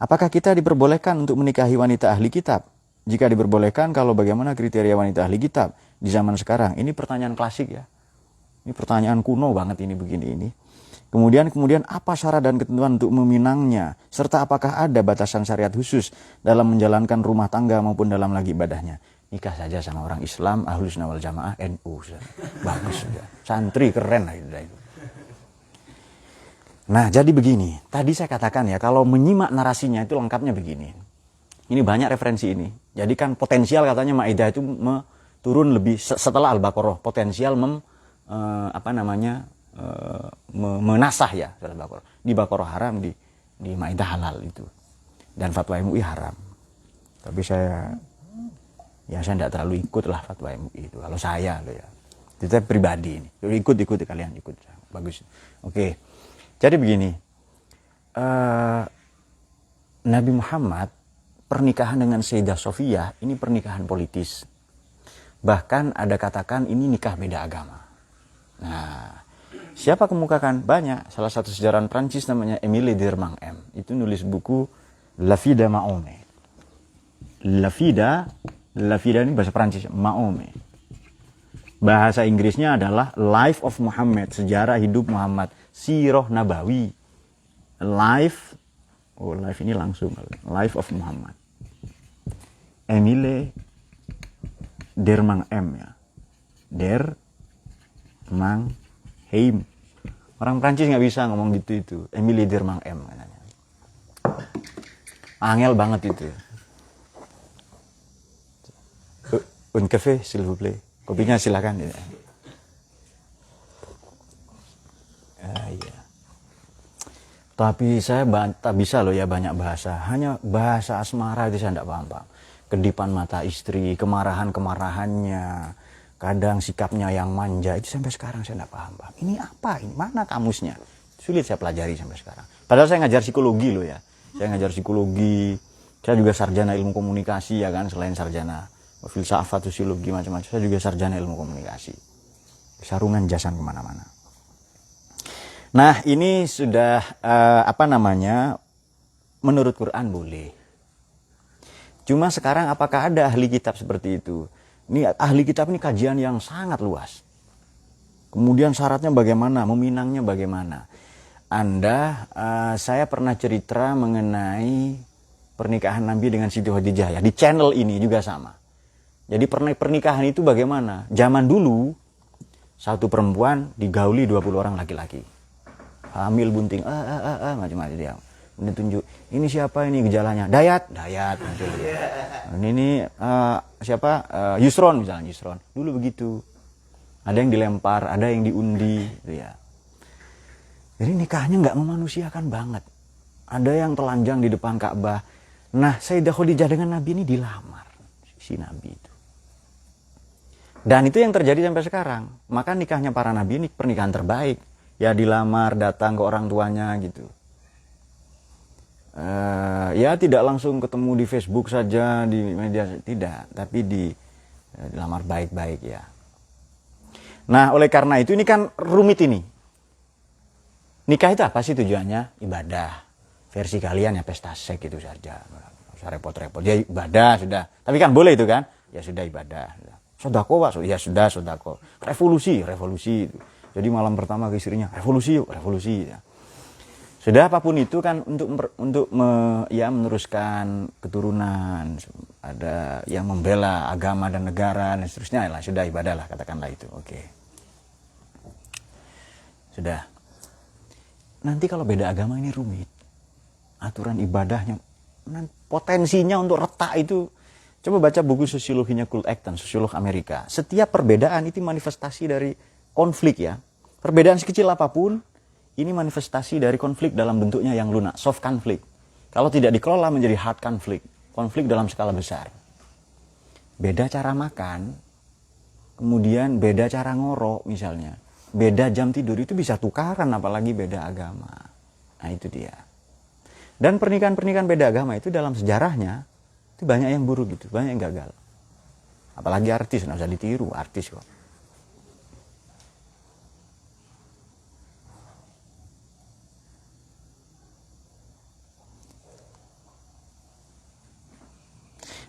[SPEAKER 1] Apakah kita diperbolehkan untuk menikahi wanita ahli kitab? Jika diperbolehkan, kalau bagaimana kriteria wanita ahli kitab di zaman sekarang? Ini pertanyaan klasik ya. Ini pertanyaan kuno banget ini begini ini. Kemudian apa syarat dan ketentuan untuk meminangnya? Serta apakah ada batasan syariat khusus dalam menjalankan rumah tangga maupun dalam lagi ibadahnya? Nikah saja sama orang Islam, Ahlus Sunnah wal Jamaah, NU. Bagus sudah. Santri keren lah itu. Nah, jadi begini. Tadi saya katakan ya, kalau menyimak narasinya itu lengkapnya begini. Ini banyak referensi ini. Jadi kan potensial katanya Maidah itu turun lebih setelah Al-Baqarah. Potensial menasah ya di Baqarah haram, di Maidah halal itu, dan fatwa MUI haram. Tapi saya tidak terlalu ikut lah fatwa MUI itu kalau saya loh ya, itu pribadi ini. Ikut kalian ikut, bagus. Oke, jadi begini, Nabi Muhammad pernikahan dengan Sayyidah Sofiyah ini pernikahan politis, bahkan ada katakan ini nikah beda agama. Nah, siapa kemukakan? Banyak. Salah satu sejarawan Prancis namanya Émile Dermang M. Itu nulis buku La Vie de Mahomet. La Vida ini bahasa Prancis, Mahomet. Bahasa Inggrisnya adalah Life of Muhammad, sejarah hidup Muhammad, Sirah Nabawi. Life ini langsung, Life of Muhammad. Émile Dermang M ya. Dermang Heim. Orang Prancis nggak bisa ngomong gitu itu. Émile Dermang M katanya. Angel banget itu. Un café s'il vous plaît. Kopinya silakan ya. Iya. Tapi saya tak bisa loh ya banyak bahasa. Hanya bahasa asmara itu saya tidak paham. Kedipan mata istri, kemarahannya, kadang sikapnya yang manja, itu sampai sekarang saya tidak paham. Ini apa? Ini mana kamusnya? Sulit saya pelajari sampai sekarang. Padahal saya ngajar psikologi loh ya. Saya ngajar psikologi. Saya juga sarjana ilmu komunikasi ya kan, selain sarjana filsafat, sosiologi macam-macam. Saya juga sarjana ilmu komunikasi. Sarungan jasan kemana-mana. Nah ini sudah menurut Quran boleh. Cuma sekarang apakah ada ahli kitab seperti itu? Ini ahli kitab ini kajian yang sangat luas. Kemudian syaratnya bagaimana, meminangnya bagaimana. Saya pernah cerita mengenai pernikahan Nabi dengan Siti Khadijah ya. Di channel ini juga sama. Jadi pernikahan itu bagaimana? Zaman dulu, satu perempuan digauli 20 orang laki-laki. Hamil, bunting, macam-macam dia. Kemudian tunjuk, ini siapa ini gejalanya? Dayat. Ini siapa? Yusron misalnya, Yusron. Dulu begitu. Ada yang dilempar, ada yang diundi, gitu ya. Jadi nikahnya nggak memanusiakan banget. Ada yang telanjang di depan Ka'bah. Nah, Sayyidah Khadijah dengan Nabi ini dilamar si Nabi itu. Dan itu yang terjadi sampai sekarang. Maka nikahnya para Nabi ini pernikahan terbaik. Ya dilamar, datang ke orang tuanya gitu. Ya tidak langsung ketemu di Facebook saja, di media, tidak, tapi dilamar baik-baik ya. Nah oleh karena itu ini kan rumit ini. Nikah itu apa sih tujuannya? Ibadah. Versi kalian ya pesta seks itu saja. Nggak usah repot-repot. Ya ibadah sudah. Tapi kan boleh itu kan? Ya sudah ibadah. Sodako pak, ya sudah sodako. Revolusi. Jadi malam pertama ke istrinya, revolusi. Ya. Sudah apapun itu kan untuk meneruskan keturunan, ada yang membela agama dan negara dan seterusnya lah, sudah ibadah lah katakanlah itu. Oke. Sudah. Nanti kalau beda agama ini rumit. Aturan ibadahnya potensinya untuk retak itu. Coba baca buku sosiologinya Kurt Acton, sosiolog Amerika. Setiap perbedaan itu manifestasi dari konflik ya. Perbedaan sekecil apapun ini manifestasi dari konflik dalam bentuknya yang lunak, soft conflict. Kalau tidak dikelola menjadi hard conflict, konflik dalam skala besar. Beda cara makan, kemudian beda cara ngorok misalnya. Beda jam tidur itu bisa tukaran apalagi beda agama. Nah itu dia. Dan pernikahan-pernikahan beda agama itu dalam sejarahnya itu banyak yang buruk gitu, banyak yang gagal. Apalagi artis, nggak usah ditiru, artis kok.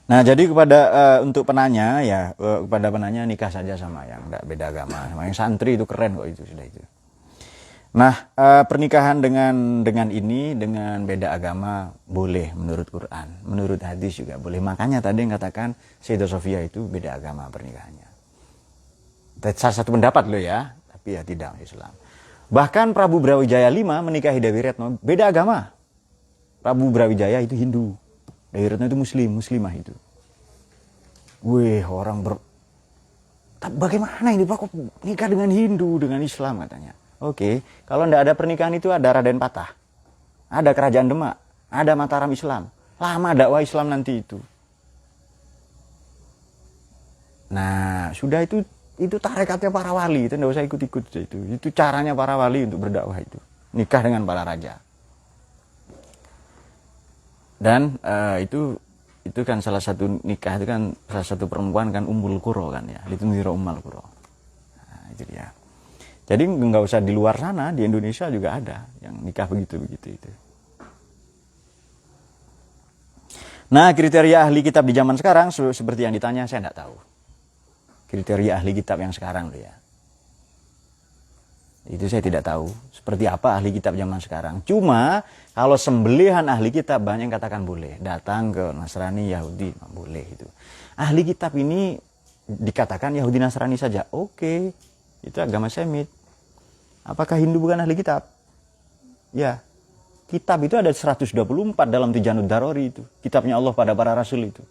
[SPEAKER 1] Nah, jadi kepada untuk penanya ya, kepada penanya nikah saja sama yang enggak beda agama, sama yang santri itu keren kok itu sudah itu. Nah, pernikahan dengan ini dengan beda agama boleh menurut Quran, menurut hadis juga boleh. Makanya tadi yang katakan Sayyidah Sofia itu beda agama pernikahannya. Salah satu pendapat loh ya, tapi ya tidak Islam. Bahkan Prabu Brawijaya V menikahi Dewi Retno beda agama. Prabu Brawijaya itu Hindu, Dewi Retno itu Muslimah itu. Wih, bagaimana ini Pak, kok nikah dengan Hindu, dengan Islam katanya. Oke, kalau tidak ada pernikahan itu ada Raden Patah, ada Kerajaan Demak, ada Mataram Islam. Lama dakwah Islam nanti itu. Nah, sudah itu tarekatnya para wali, itu tidak usah ikut-ikut itu. Itu caranya para wali untuk berdakwah itu. Nikah dengan para raja. Dan itu kan salah satu nikah itu kan salah satu perempuan kan Ummul Qura kan ya, ditundira Ummul Qura. Nah, itu dia. Jadi nggak usah di luar sana, di Indonesia juga ada yang nikah begitu itu. Nah, kriteria ahli kitab di zaman sekarang seperti yang ditanya saya nggak tahu. Kriteria ahli kitab yang sekarang loh ya. Itu saya tidak tahu seperti apa ahli kitab zaman sekarang. Cuma kalau sembelihan ahli kitab banyak yang katakan boleh. Datang ke Nasrani, Yahudi, boleh itu. Ahli kitab ini dikatakan Yahudi Nasrani saja. Oke, itu agama Semit. Apakah Hindu bukan ahli kitab? Ya, kitab itu ada 124 dalam Tijanud Darori itu. Kitabnya Allah pada para rasul itu.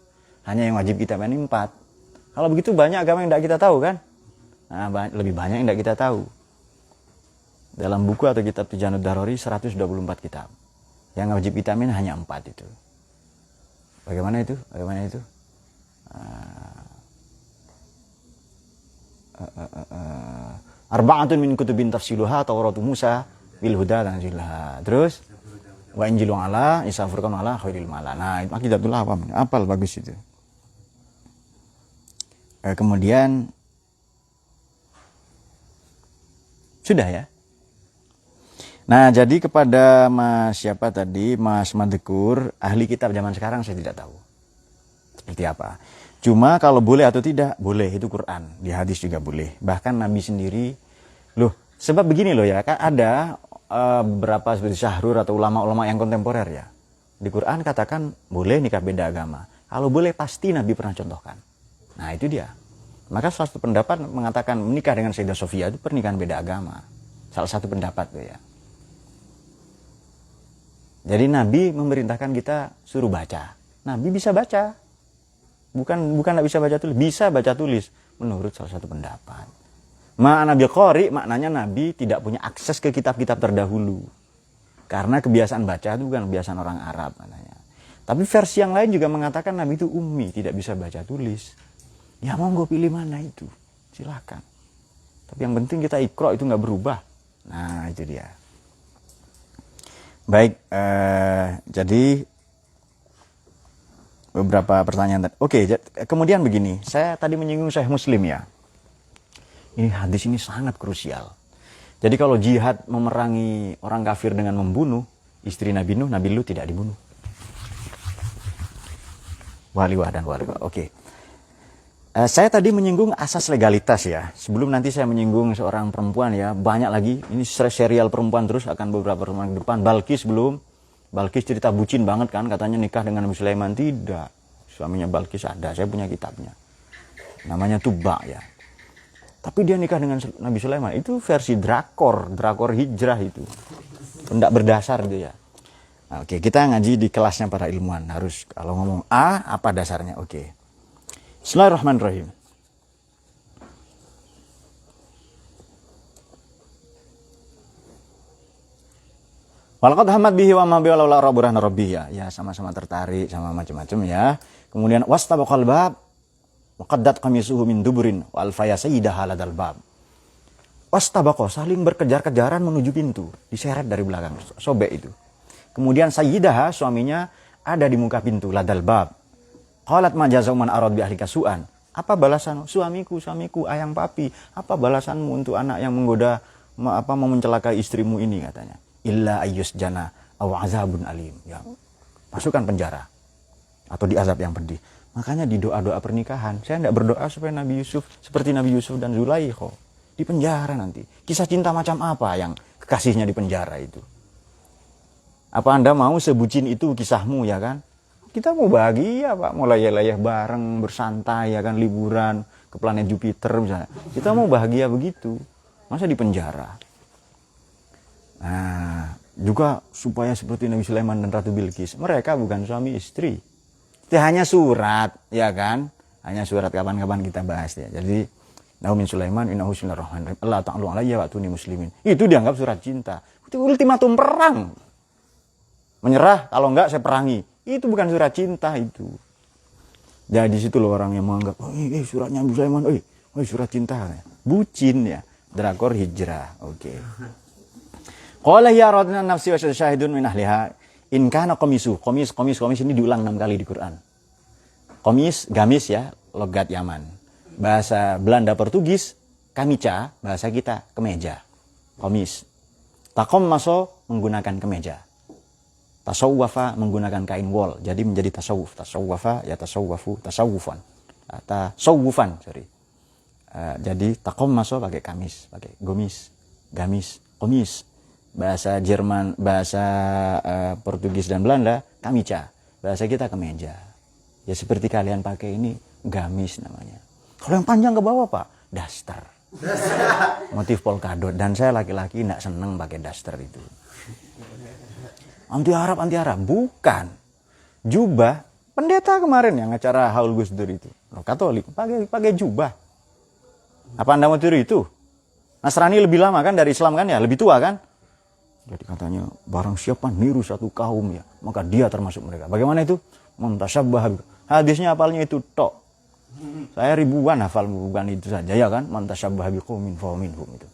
[SPEAKER 1] Hanya yang wajib kitab ini 4. Kalau begitu banyak agama yang tidak kita tahu kan? Nah, lebih banyak yang tidak kita tahu. Dalam buku atau kitab Tijanud Darori 124 kitab. Yang wajib kitab ini hanya 4 itu. Bagaimana itu? Arba'atun min kutubin tafsiluha Tauratu Musa bil huda dan zilha. Terus wa injilu ala Isa furqan ala khairil mala. Nah, itu akidatul awam. Apal bagus itu. Kemudian sudah ya. Nah, jadi kepada Mas siapa tadi, Mas Madekur, ahli kitab zaman sekarang saya tidak tahu seperti apa. Cuma kalau boleh atau tidak, boleh, itu Quran. Di hadis juga boleh. Bahkan Nabi sendiri, sebab begini loh ya, kan ada beberapa seperti Syahrur atau ulama-ulama yang kontemporer ya. Di Quran katakan boleh nikah beda agama. Kalau boleh pasti Nabi pernah contohkan. Nah, itu dia. Maka salah satu pendapat mengatakan menikah dengan Sayyidah Sofia itu pernikahan beda agama. Salah satu pendapat tuh ya. Jadi Nabi memerintahkan kita suruh baca. Nabi bisa baca. Bukan tidak bisa baca tulis, bisa baca tulis menurut salah satu pendapat. Makna Nabi Qori, maknanya Nabi tidak punya akses ke kitab-kitab terdahulu. Karena kebiasaan baca itu bukan kebiasaan orang Arab katanya. Tapi versi yang lain juga mengatakan Nabi itu ummi, tidak bisa baca tulis. Ya monggo pilih mana itu, silakan. Tapi yang penting kita Iqra itu nggak berubah. Nah, itu dia. Baik, jadi beberapa pertanyaan tadi. Oke, kemudian begini, saya tadi menyinggung Sahih Muslim ya. Ini hadis ini sangat krusial. Jadi kalau jihad memerangi orang kafir dengan membunuh istri Nabi Nuh, Nabi Lut tidak dibunuh. Waliwah dan waliwah. Oke. Saya tadi menyinggung asas legalitas ya. Sebelum nanti saya menyinggung seorang perempuan ya, banyak lagi. Ini serial perempuan terus akan beberapa perempuan ke depan. Balkis belum. Balkis cerita bucin banget kan, katanya nikah dengan Nabi Sulaiman. Tidak. Suaminya Balkis ada, saya punya kitabnya. Namanya Tuba ya. Tapi dia nikah dengan Nabi Sulaiman. Itu versi drakor hijrah itu. Tidak berdasar itu ya. Nah, oke, kita ngaji di kelasnya para ilmuwan. Harus kalau ngomong A, apa dasarnya? Oke. Bismillahirrahmanirrahim. Walaqad hamad bihi wa ma bihi laula rabbuna rabbih ya. Ya sama-sama tertarik sama macam-macam ya. Kemudian wastabaqal bab wa qaddat qamisuhu min duburin wa alfaya sayyidaha ladal bab. Wastabaqa saling berkejar-kejaran menuju pintu, diseret dari belakang, sobek itu. Kemudian sayyidaha suaminya ada di muka pintu ladal bab. Qalat ma jazau man arad bi ahlika su'an. Apa balasan suamiku, ayang papi? Apa balasanmu untuk anak yang menggoda mau mencelakai istrimu ini katanya? Illa ayyus jana aw azabun alim. Ya. Masukkan penjara atau diazab yang pedih. Makanya di doa-doa pernikahan, saya tidak berdoa supaya Nabi Yusuf seperti Nabi Yusuf dan Zulaikha di penjara nanti. Kisah cinta macam apa yang kekasihnya di penjara itu? Apa Anda mau sebucin itu kisahmu, ya kan? Kita mau bahagia, Pak, mau layah-layah bareng, bersantai, ya kan, liburan ke planet Jupiter misalnya. Kita mau bahagia begitu. Masa di penjara? Nah, juga supaya seperti Nabi Sulaiman dan Ratu Bilqis, mereka bukan suami istri. Itu hanya surat, ya kan? Hanya surat, kapan-kapan kita bahas ya. Jadi, Nabi Sulaiman innahu bismillahirrahmanirrahim. Allah ta'ala alayya wa tuni muslimin. Itu dianggap surat cinta. Itu ultimatum perang. Menyerah, kalau enggak saya perangi. Itu bukan surat cinta itu. Jadi situ loh orang yang menganggap, suratnya Nabi Sulaiman, surat cinta. Bucin ya. Drakor hijrah. Oke. Qala ya radna nafsi wa syahidun min ahliha in kana qamisu. Qamis ini diulang 6 kali di Quran. Qamis, gamis ya, logat Yaman. Bahasa Belanda Portugis, kamica, bahasa kita kemeja. Qamis. Taqammaso menggunakan kemeja. Tasawwafa menggunakan kain wol, jadi menjadi tasawuf. Tasawwafa ya tasawwafu, tasawufan. Sorry. Jadi taqammaso pakai kamis, pakai gomis, gamis, qamis. Bahasa Jerman, bahasa Portugis dan Belanda, kamica. Bahasa kita kemeja. Ya seperti kalian pakai ini, gamis namanya. Kalau yang panjang ke bawah, Pak, daster. Motif polkadot. Dan saya laki-laki tidak seneng pakai daster itu. Anti Arab. Bukan. Jubah. Pendeta kemarin yang acara Haul Gus Dur itu. Katolik. Pakai jubah. Apa Anda mau tiru itu? Nasrani lebih lama kan dari Islam kan ya? Lebih tua kan? Jadi katanya, barang siapa niru satu kaum ya, maka dia termasuk mereka. Bagaimana itu? Mantasyabbaha. Hadisnya hafalnya itu tok. Saya ribuan hafal, bukan itu saja ya kan? Mantasyabbaha biqaumin fahuwa minhum itu.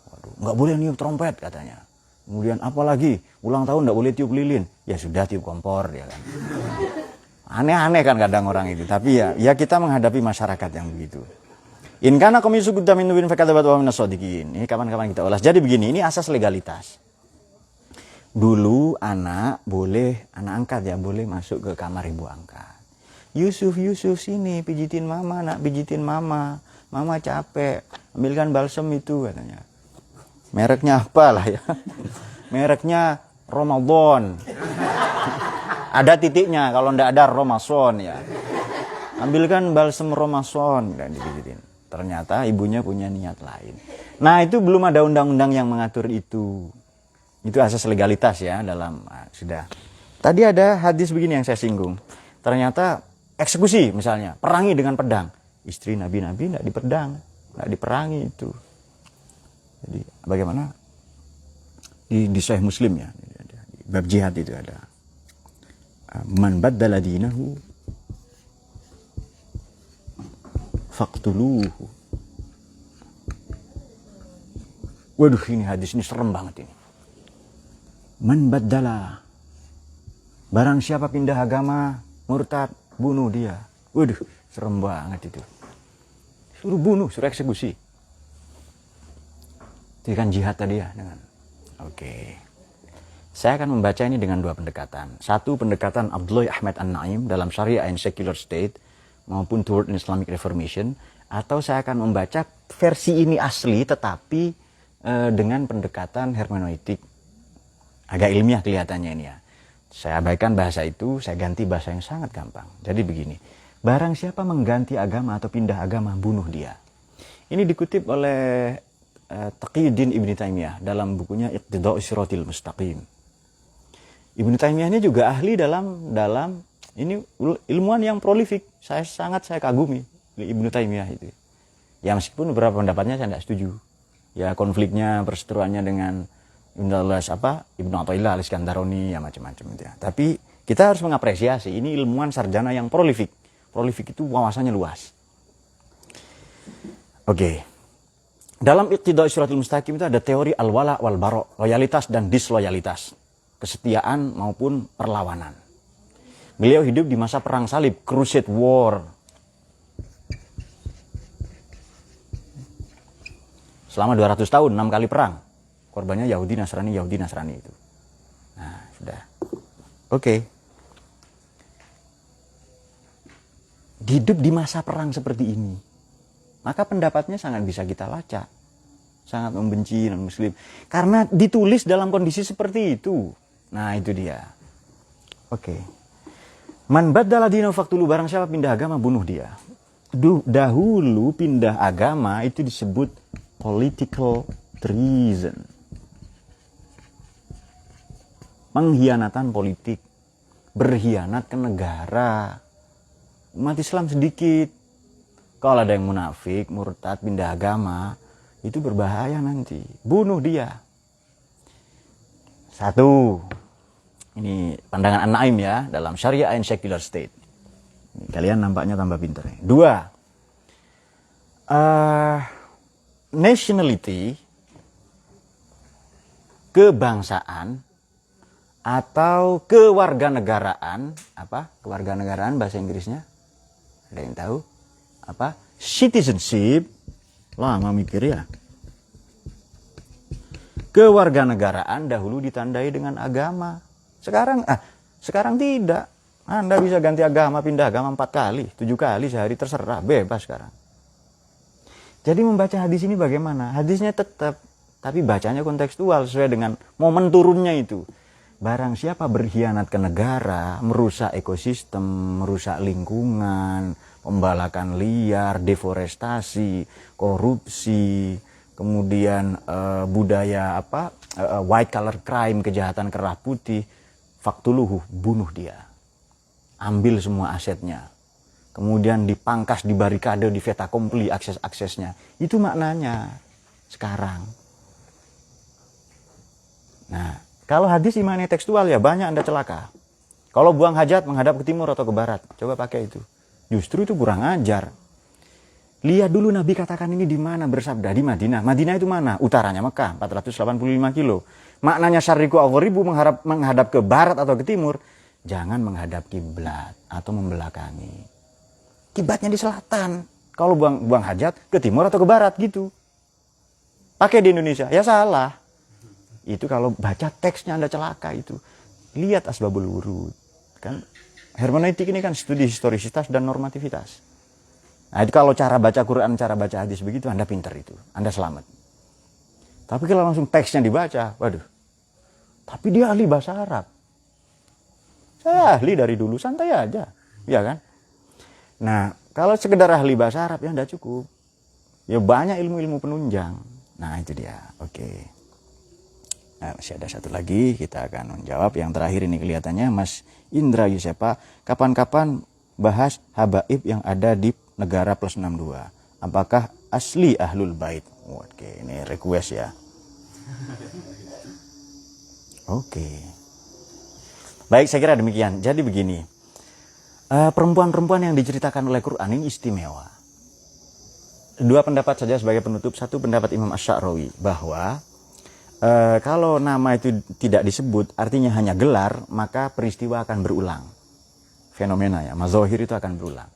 [SPEAKER 1] Waduh, nggak boleh niup trompet katanya. Kemudian apalagi ulang tahun nggak boleh tiup lilin. Ya sudah tiup kompor ya kan. Aneh-aneh kan kadang orang itu. Tapi ya kita menghadapi masyarakat yang begitu. In kana qamisu qudda min nubin fakadzabat wa minas shadiqin. Ini kapan-kapan kita ulas. Jadi begini, ini asas legalitas. Dulu anak angkat ya boleh masuk ke kamar ibu angkat. Yusuf sini pijitin mama, nak pijitin mama. Mama capek. Ambilkan balsem itu katanya. Mereknya apa lah ya? Mereknya Ramadan. Ada titiknya, kalau ndak ada Ramason ya. Ambilkan balsem Ramason dan dipijitin. Ternyata ibunya punya niat lain. Nah, itu belum ada undang-undang yang mengatur itu. Itu asas legalitas ya dalam sudah. Tadi ada hadis begini yang saya singgung. Ternyata eksekusi misalnya, perangi dengan pedang. Istri nabi-nabi enggak dipedang, enggak diperangi itu. Jadi bagaimana? Di Sahih Muslim ya, di bab jihad itu ada. Man baddala dinahu faqtuluhu. Waduh, ini hadis ini serem banget ini. Man baddala. Barang siapa pindah agama, murtad, bunuh dia. Waduh, serem banget itu. Suruh bunuh, suruh eksekusi. Itu kan jihad tadi ya dengan. Oke. Saya akan membaca ini dengan 2 pendekatan. Satu pendekatan Abdullah Ahmad An-Naim dalam Sharia and Secular State maupun Toward Islamic Reformation, atau saya akan membaca versi ini asli tetapi dengan pendekatan hermeneutik. Agak ilmiah kelihatannya ini ya. Saya abaikan bahasa itu, saya ganti bahasa yang sangat gampang. Jadi begini, barang siapa mengganti agama atau pindah agama, bunuh dia. Ini dikutip oleh Taqiyuddin Ibn Taimiyah dalam bukunya Iqtida'us Shiratil Mustaqim. Ibn Taimiyah ini juga ahli dalam ini ilmuwan yang prolifik. Saya kagumi Ibn Taimiyah itu. Ya meskipun beberapa pendapatnya saya tidak setuju. Ya konfliknya, perseteruannya dengan Ibn Athaillah Al-Iskandaroni ya macam-macam itu ya. Tapi kita harus mengapresiasi ini ilmuwan sarjana yang prolifik. Prolifik itu wawasannya luas. Oke. Dalam Iqtida'us Shiratil Mustaqim itu ada teori al-wala wal bara, loyalitas dan disloyalitas, kesetiaan maupun perlawanan. Beliau hidup di masa perang salib, Crusade War. Selama 200 tahun, 6 kali perang. Korbannya Yahudi Nasrani itu. Nah, sudah. Oke. hidup di masa perang seperti ini. Maka pendapatnya sangat bisa kita lacak. Sangat membenci non-muslim. Karena ditulis dalam kondisi seperti itu. Nah itu dia. Oke. Man baddala dinahu faqtuluhu, barang siapa pindah agama bunuh dia. Dahulu pindah agama itu disebut political treason. Pengkhianatan politik. Berkhianat ke negara. Umat Islam sedikit. Kalau ada yang munafik, murtad, pindah agama, itu berbahaya nanti. Bunuh dia. Satu. Ini pandangan An-Naim ya, dalam Syariah and Secular State. Ini, kalian nampaknya tambah pintar. Dua. Nationality, kebangsaan, atau kewarganegaraan. Apa? Kewarganegaraan bahasa Inggrisnya? Ada yang tahu? Apa? Citizenship. Lama mikir ya. Kewarganegaraan dahulu ditandai dengan agama. Sekarang tidak. Anda bisa ganti agama, pindah agama 4 kali, 7 kali sehari, terserah, bebas sekarang. Jadi membaca hadis ini bagaimana? Hadisnya tetap, tapi bacanya kontekstual sesuai dengan momen turunnya itu. Barang siapa berkhianat ke negara, merusak ekosistem, merusak lingkungan, pembalakan liar, deforestasi, korupsi, kemudian budaya white collar crime, kejahatan kerah putih, faktuluhu, bunuh dia. Ambil semua asetnya. Kemudian dipangkas, dibarikade, di fait accompli akses-aksesnya. Itu maknanya sekarang. Nah, kalau hadis imannya tekstual ya banyak Anda celaka. Kalau buang hajat menghadap ke timur atau ke barat, coba pakai itu. Justru itu kurang ajar. Lihat dulu Nabi katakan ini di mana bersabda, di Madinah. Madinah itu mana? Utaranya Mekah, 485 kilo. Maknanya syariqu aghribu, menghadap ke barat atau ke timur, jangan menghadap kiblat atau membelakangi. Kiblatnya di selatan. Kalau buang hajat ke timur atau ke barat gitu. Pakai di Indonesia, ya salah. Itu kalau baca teksnya Anda celaka itu. Lihat asbabul wurud. Kan hermeneutik ini kan studi historisitas dan normativitas. Nah, itu kalau cara baca Quran, cara baca hadis begitu Anda pintar itu. Anda selamat. Tapi kalau langsung teksnya dibaca, waduh. Tapi dia ahli bahasa Arab. Saya ahli dari dulu, santai aja. Ya kan? Nah, kalau sekedar ahli bahasa Arab ya enggak cukup. Ya banyak ilmu-ilmu penunjang. Nah, itu dia. Oke. Nah, masih ada satu lagi, kita akan menjawab. Yang terakhir ini kelihatannya Mas Indra Yusepa. Kapan-kapan bahas habaib yang ada di negara plus 62. Apakah asli ahlul bait? Oke, ini request ya. Oke. Baik, saya kira demikian. Jadi begini. Perempuan-perempuan yang diceritakan oleh Quran ini istimewa. Dua pendapat saja sebagai penutup. Satu pendapat Imam Asy-Sya'rawi bahwa kalau nama itu tidak disebut, artinya hanya gelar, maka peristiwa akan berulang. Fenomena ya, mazahir itu akan berulang.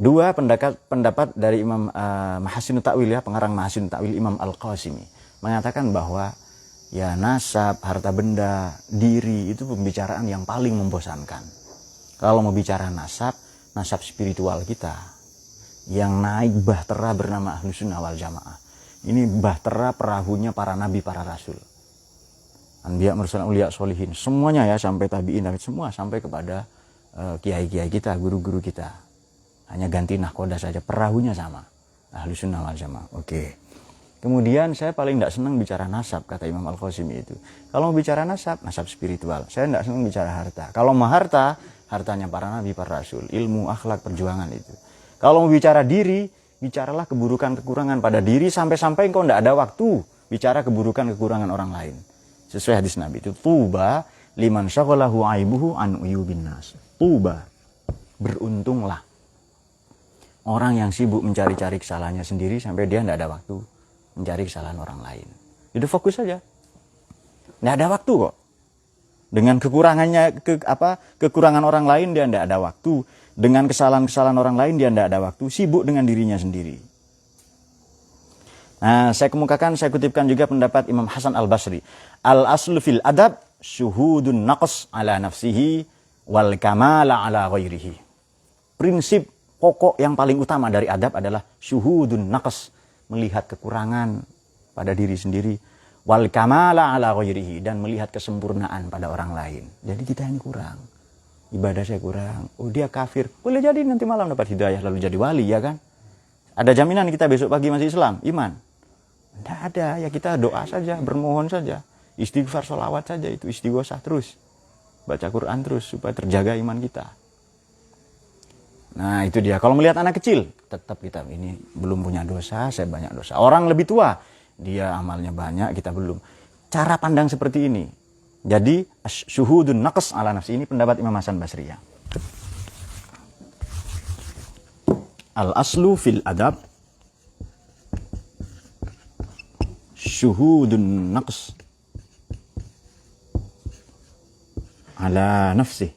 [SPEAKER 1] Dua pendapat dari Imam Mahasinut Ta'wil ya, pengarang Mahasinut Ta'wil Imam Al-Qasimi, mengatakan bahwa ya nasab, harta benda, diri itu pembicaraan yang paling membosankan. Kalau mau bicara nasab, nasab spiritual kita yang naik bahtera bernama Ahlus Sunnah wal Jamaah. Ini bahtera perahunya para nabi, para rasul. Anbiya, mursalin, auliya, sholihin. Semuanya ya, sampai tabi'in, semua sampai kepada kiai-kiai kita, guru-guru kita. Hanya ganti nahkoda saja, perahunya sama. Ahlus Sunnah wal Jamaah. Oke. Kemudian saya paling tidak senang bicara nasab, kata Imam Al-Qasimi itu. Kalau mau bicara nasab, nasab spiritual. Saya tidak senang bicara harta. Kalau mau harta, hartanya para nabi, para rasul. Ilmu, akhlak, perjuangan itu. Kalau mau bicara diri, bicaralah keburukan-kekurangan pada diri sampai-sampai engkau tidak ada waktu bicara keburukan-kekurangan orang lain. Sesuai hadis Nabi itu, tuba liman syaghalahu aibuhu an uyubin nas. Tuba, beruntunglah orang yang sibuk mencari-cari kesalahannya sendiri sampai dia tidak ada waktu mencari kesalahan orang lain. Itu fokus saja. Tidak ada waktu kok. Dengan kekurangan orang lain dia tidak ada waktu. Dengan kesalahan-kesalahan orang lain dia tidak ada waktu, sibuk dengan dirinya sendiri. Nah, saya kutipkan juga pendapat Imam Hasan Al-Basri. Al-aslu fil adab syuhudun naqs ala nafsihi wal kamala ala ghairihi. Prinsip pokok yang paling utama dari adab adalah syuhudun naqs, melihat kekurangan pada diri sendiri, wal kamala ala ghairihi, dan melihat kesempurnaan pada orang lain. Jadi kita ini kurang, ibadah saya kurang, oh dia kafir, boleh jadi nanti malam dapat hidayah lalu jadi wali, ya kan? Ada jaminan kita besok pagi masih Islam, iman? Tidak ada, ya kita doa saja, bermohon saja, istighfar, sholawat saja, itu istighosah terus, baca Quran terus supaya terjaga iman kita. Nah itu dia, kalau melihat anak kecil tetap kita ini belum punya dosa, saya banyak dosa. Orang lebih tua, dia amalnya banyak, kita belum. Cara pandang seperti ini. Jadi syuhudun naqs ala nafsi, ini pendapat Imam Hasan Basri ya. Al aslu fil adab syuhudun naqs ala nafsi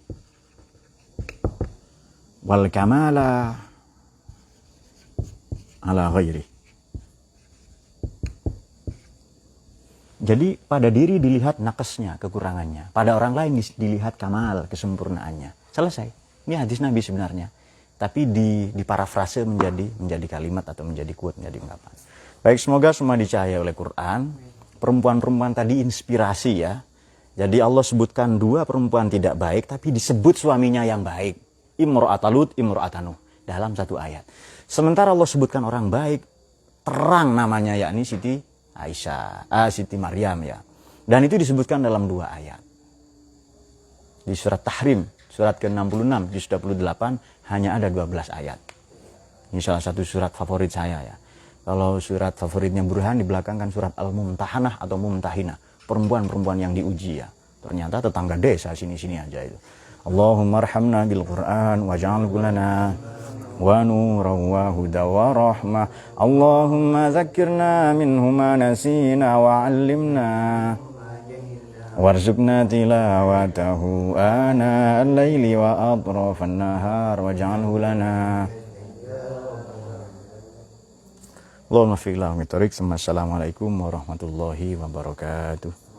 [SPEAKER 1] wal kamala ala ghairi. Jadi pada diri dilihat nakesnya, kekurangannya. Pada orang lain dilihat kamal, kesempurnaannya. Selesai. Ini hadis Nabi sebenarnya. Tapi diparafrase menjadi kalimat atau menjadi quote, menjadi ungkapan. Baik, semoga semua dicahaya oleh Quran. Perempuan-perempuan tadi inspirasi ya. Jadi Allah sebutkan 2 perempuan tidak baik, tapi disebut suaminya yang baik. Imra'atalut, imra'atanuh. Dalam 1 ayat. Sementara Allah sebutkan orang baik, terang namanya, yakni Siti Aisyah, Siti Maryam ya. Dan itu disebutkan dalam 2 ayat. Di surat Tahrim, surat ke-66, juz 28, hanya ada 12 ayat. Ini salah satu surat favorit saya ya. Kalau surat favoritnya Burhan, di belakang kan surat Al-Mumtahanah atau Mumtahinah. Perempuan-perempuan yang diuji ya. Ternyata tetangga desa sini-sini aja itu. Allahumma arhamna bil Qur'an waj'alhu lana wa nuran wa huda wa rahmah. Allahumma zakkirna minhu ma nasina wa 'allimna warzuqna tilawatahu ana al-laili wa atrafan nahar waj'alhu lana. Allahumma fi'la wa mitarik. Assalamualaikum warahmatullahi wabarakatuh.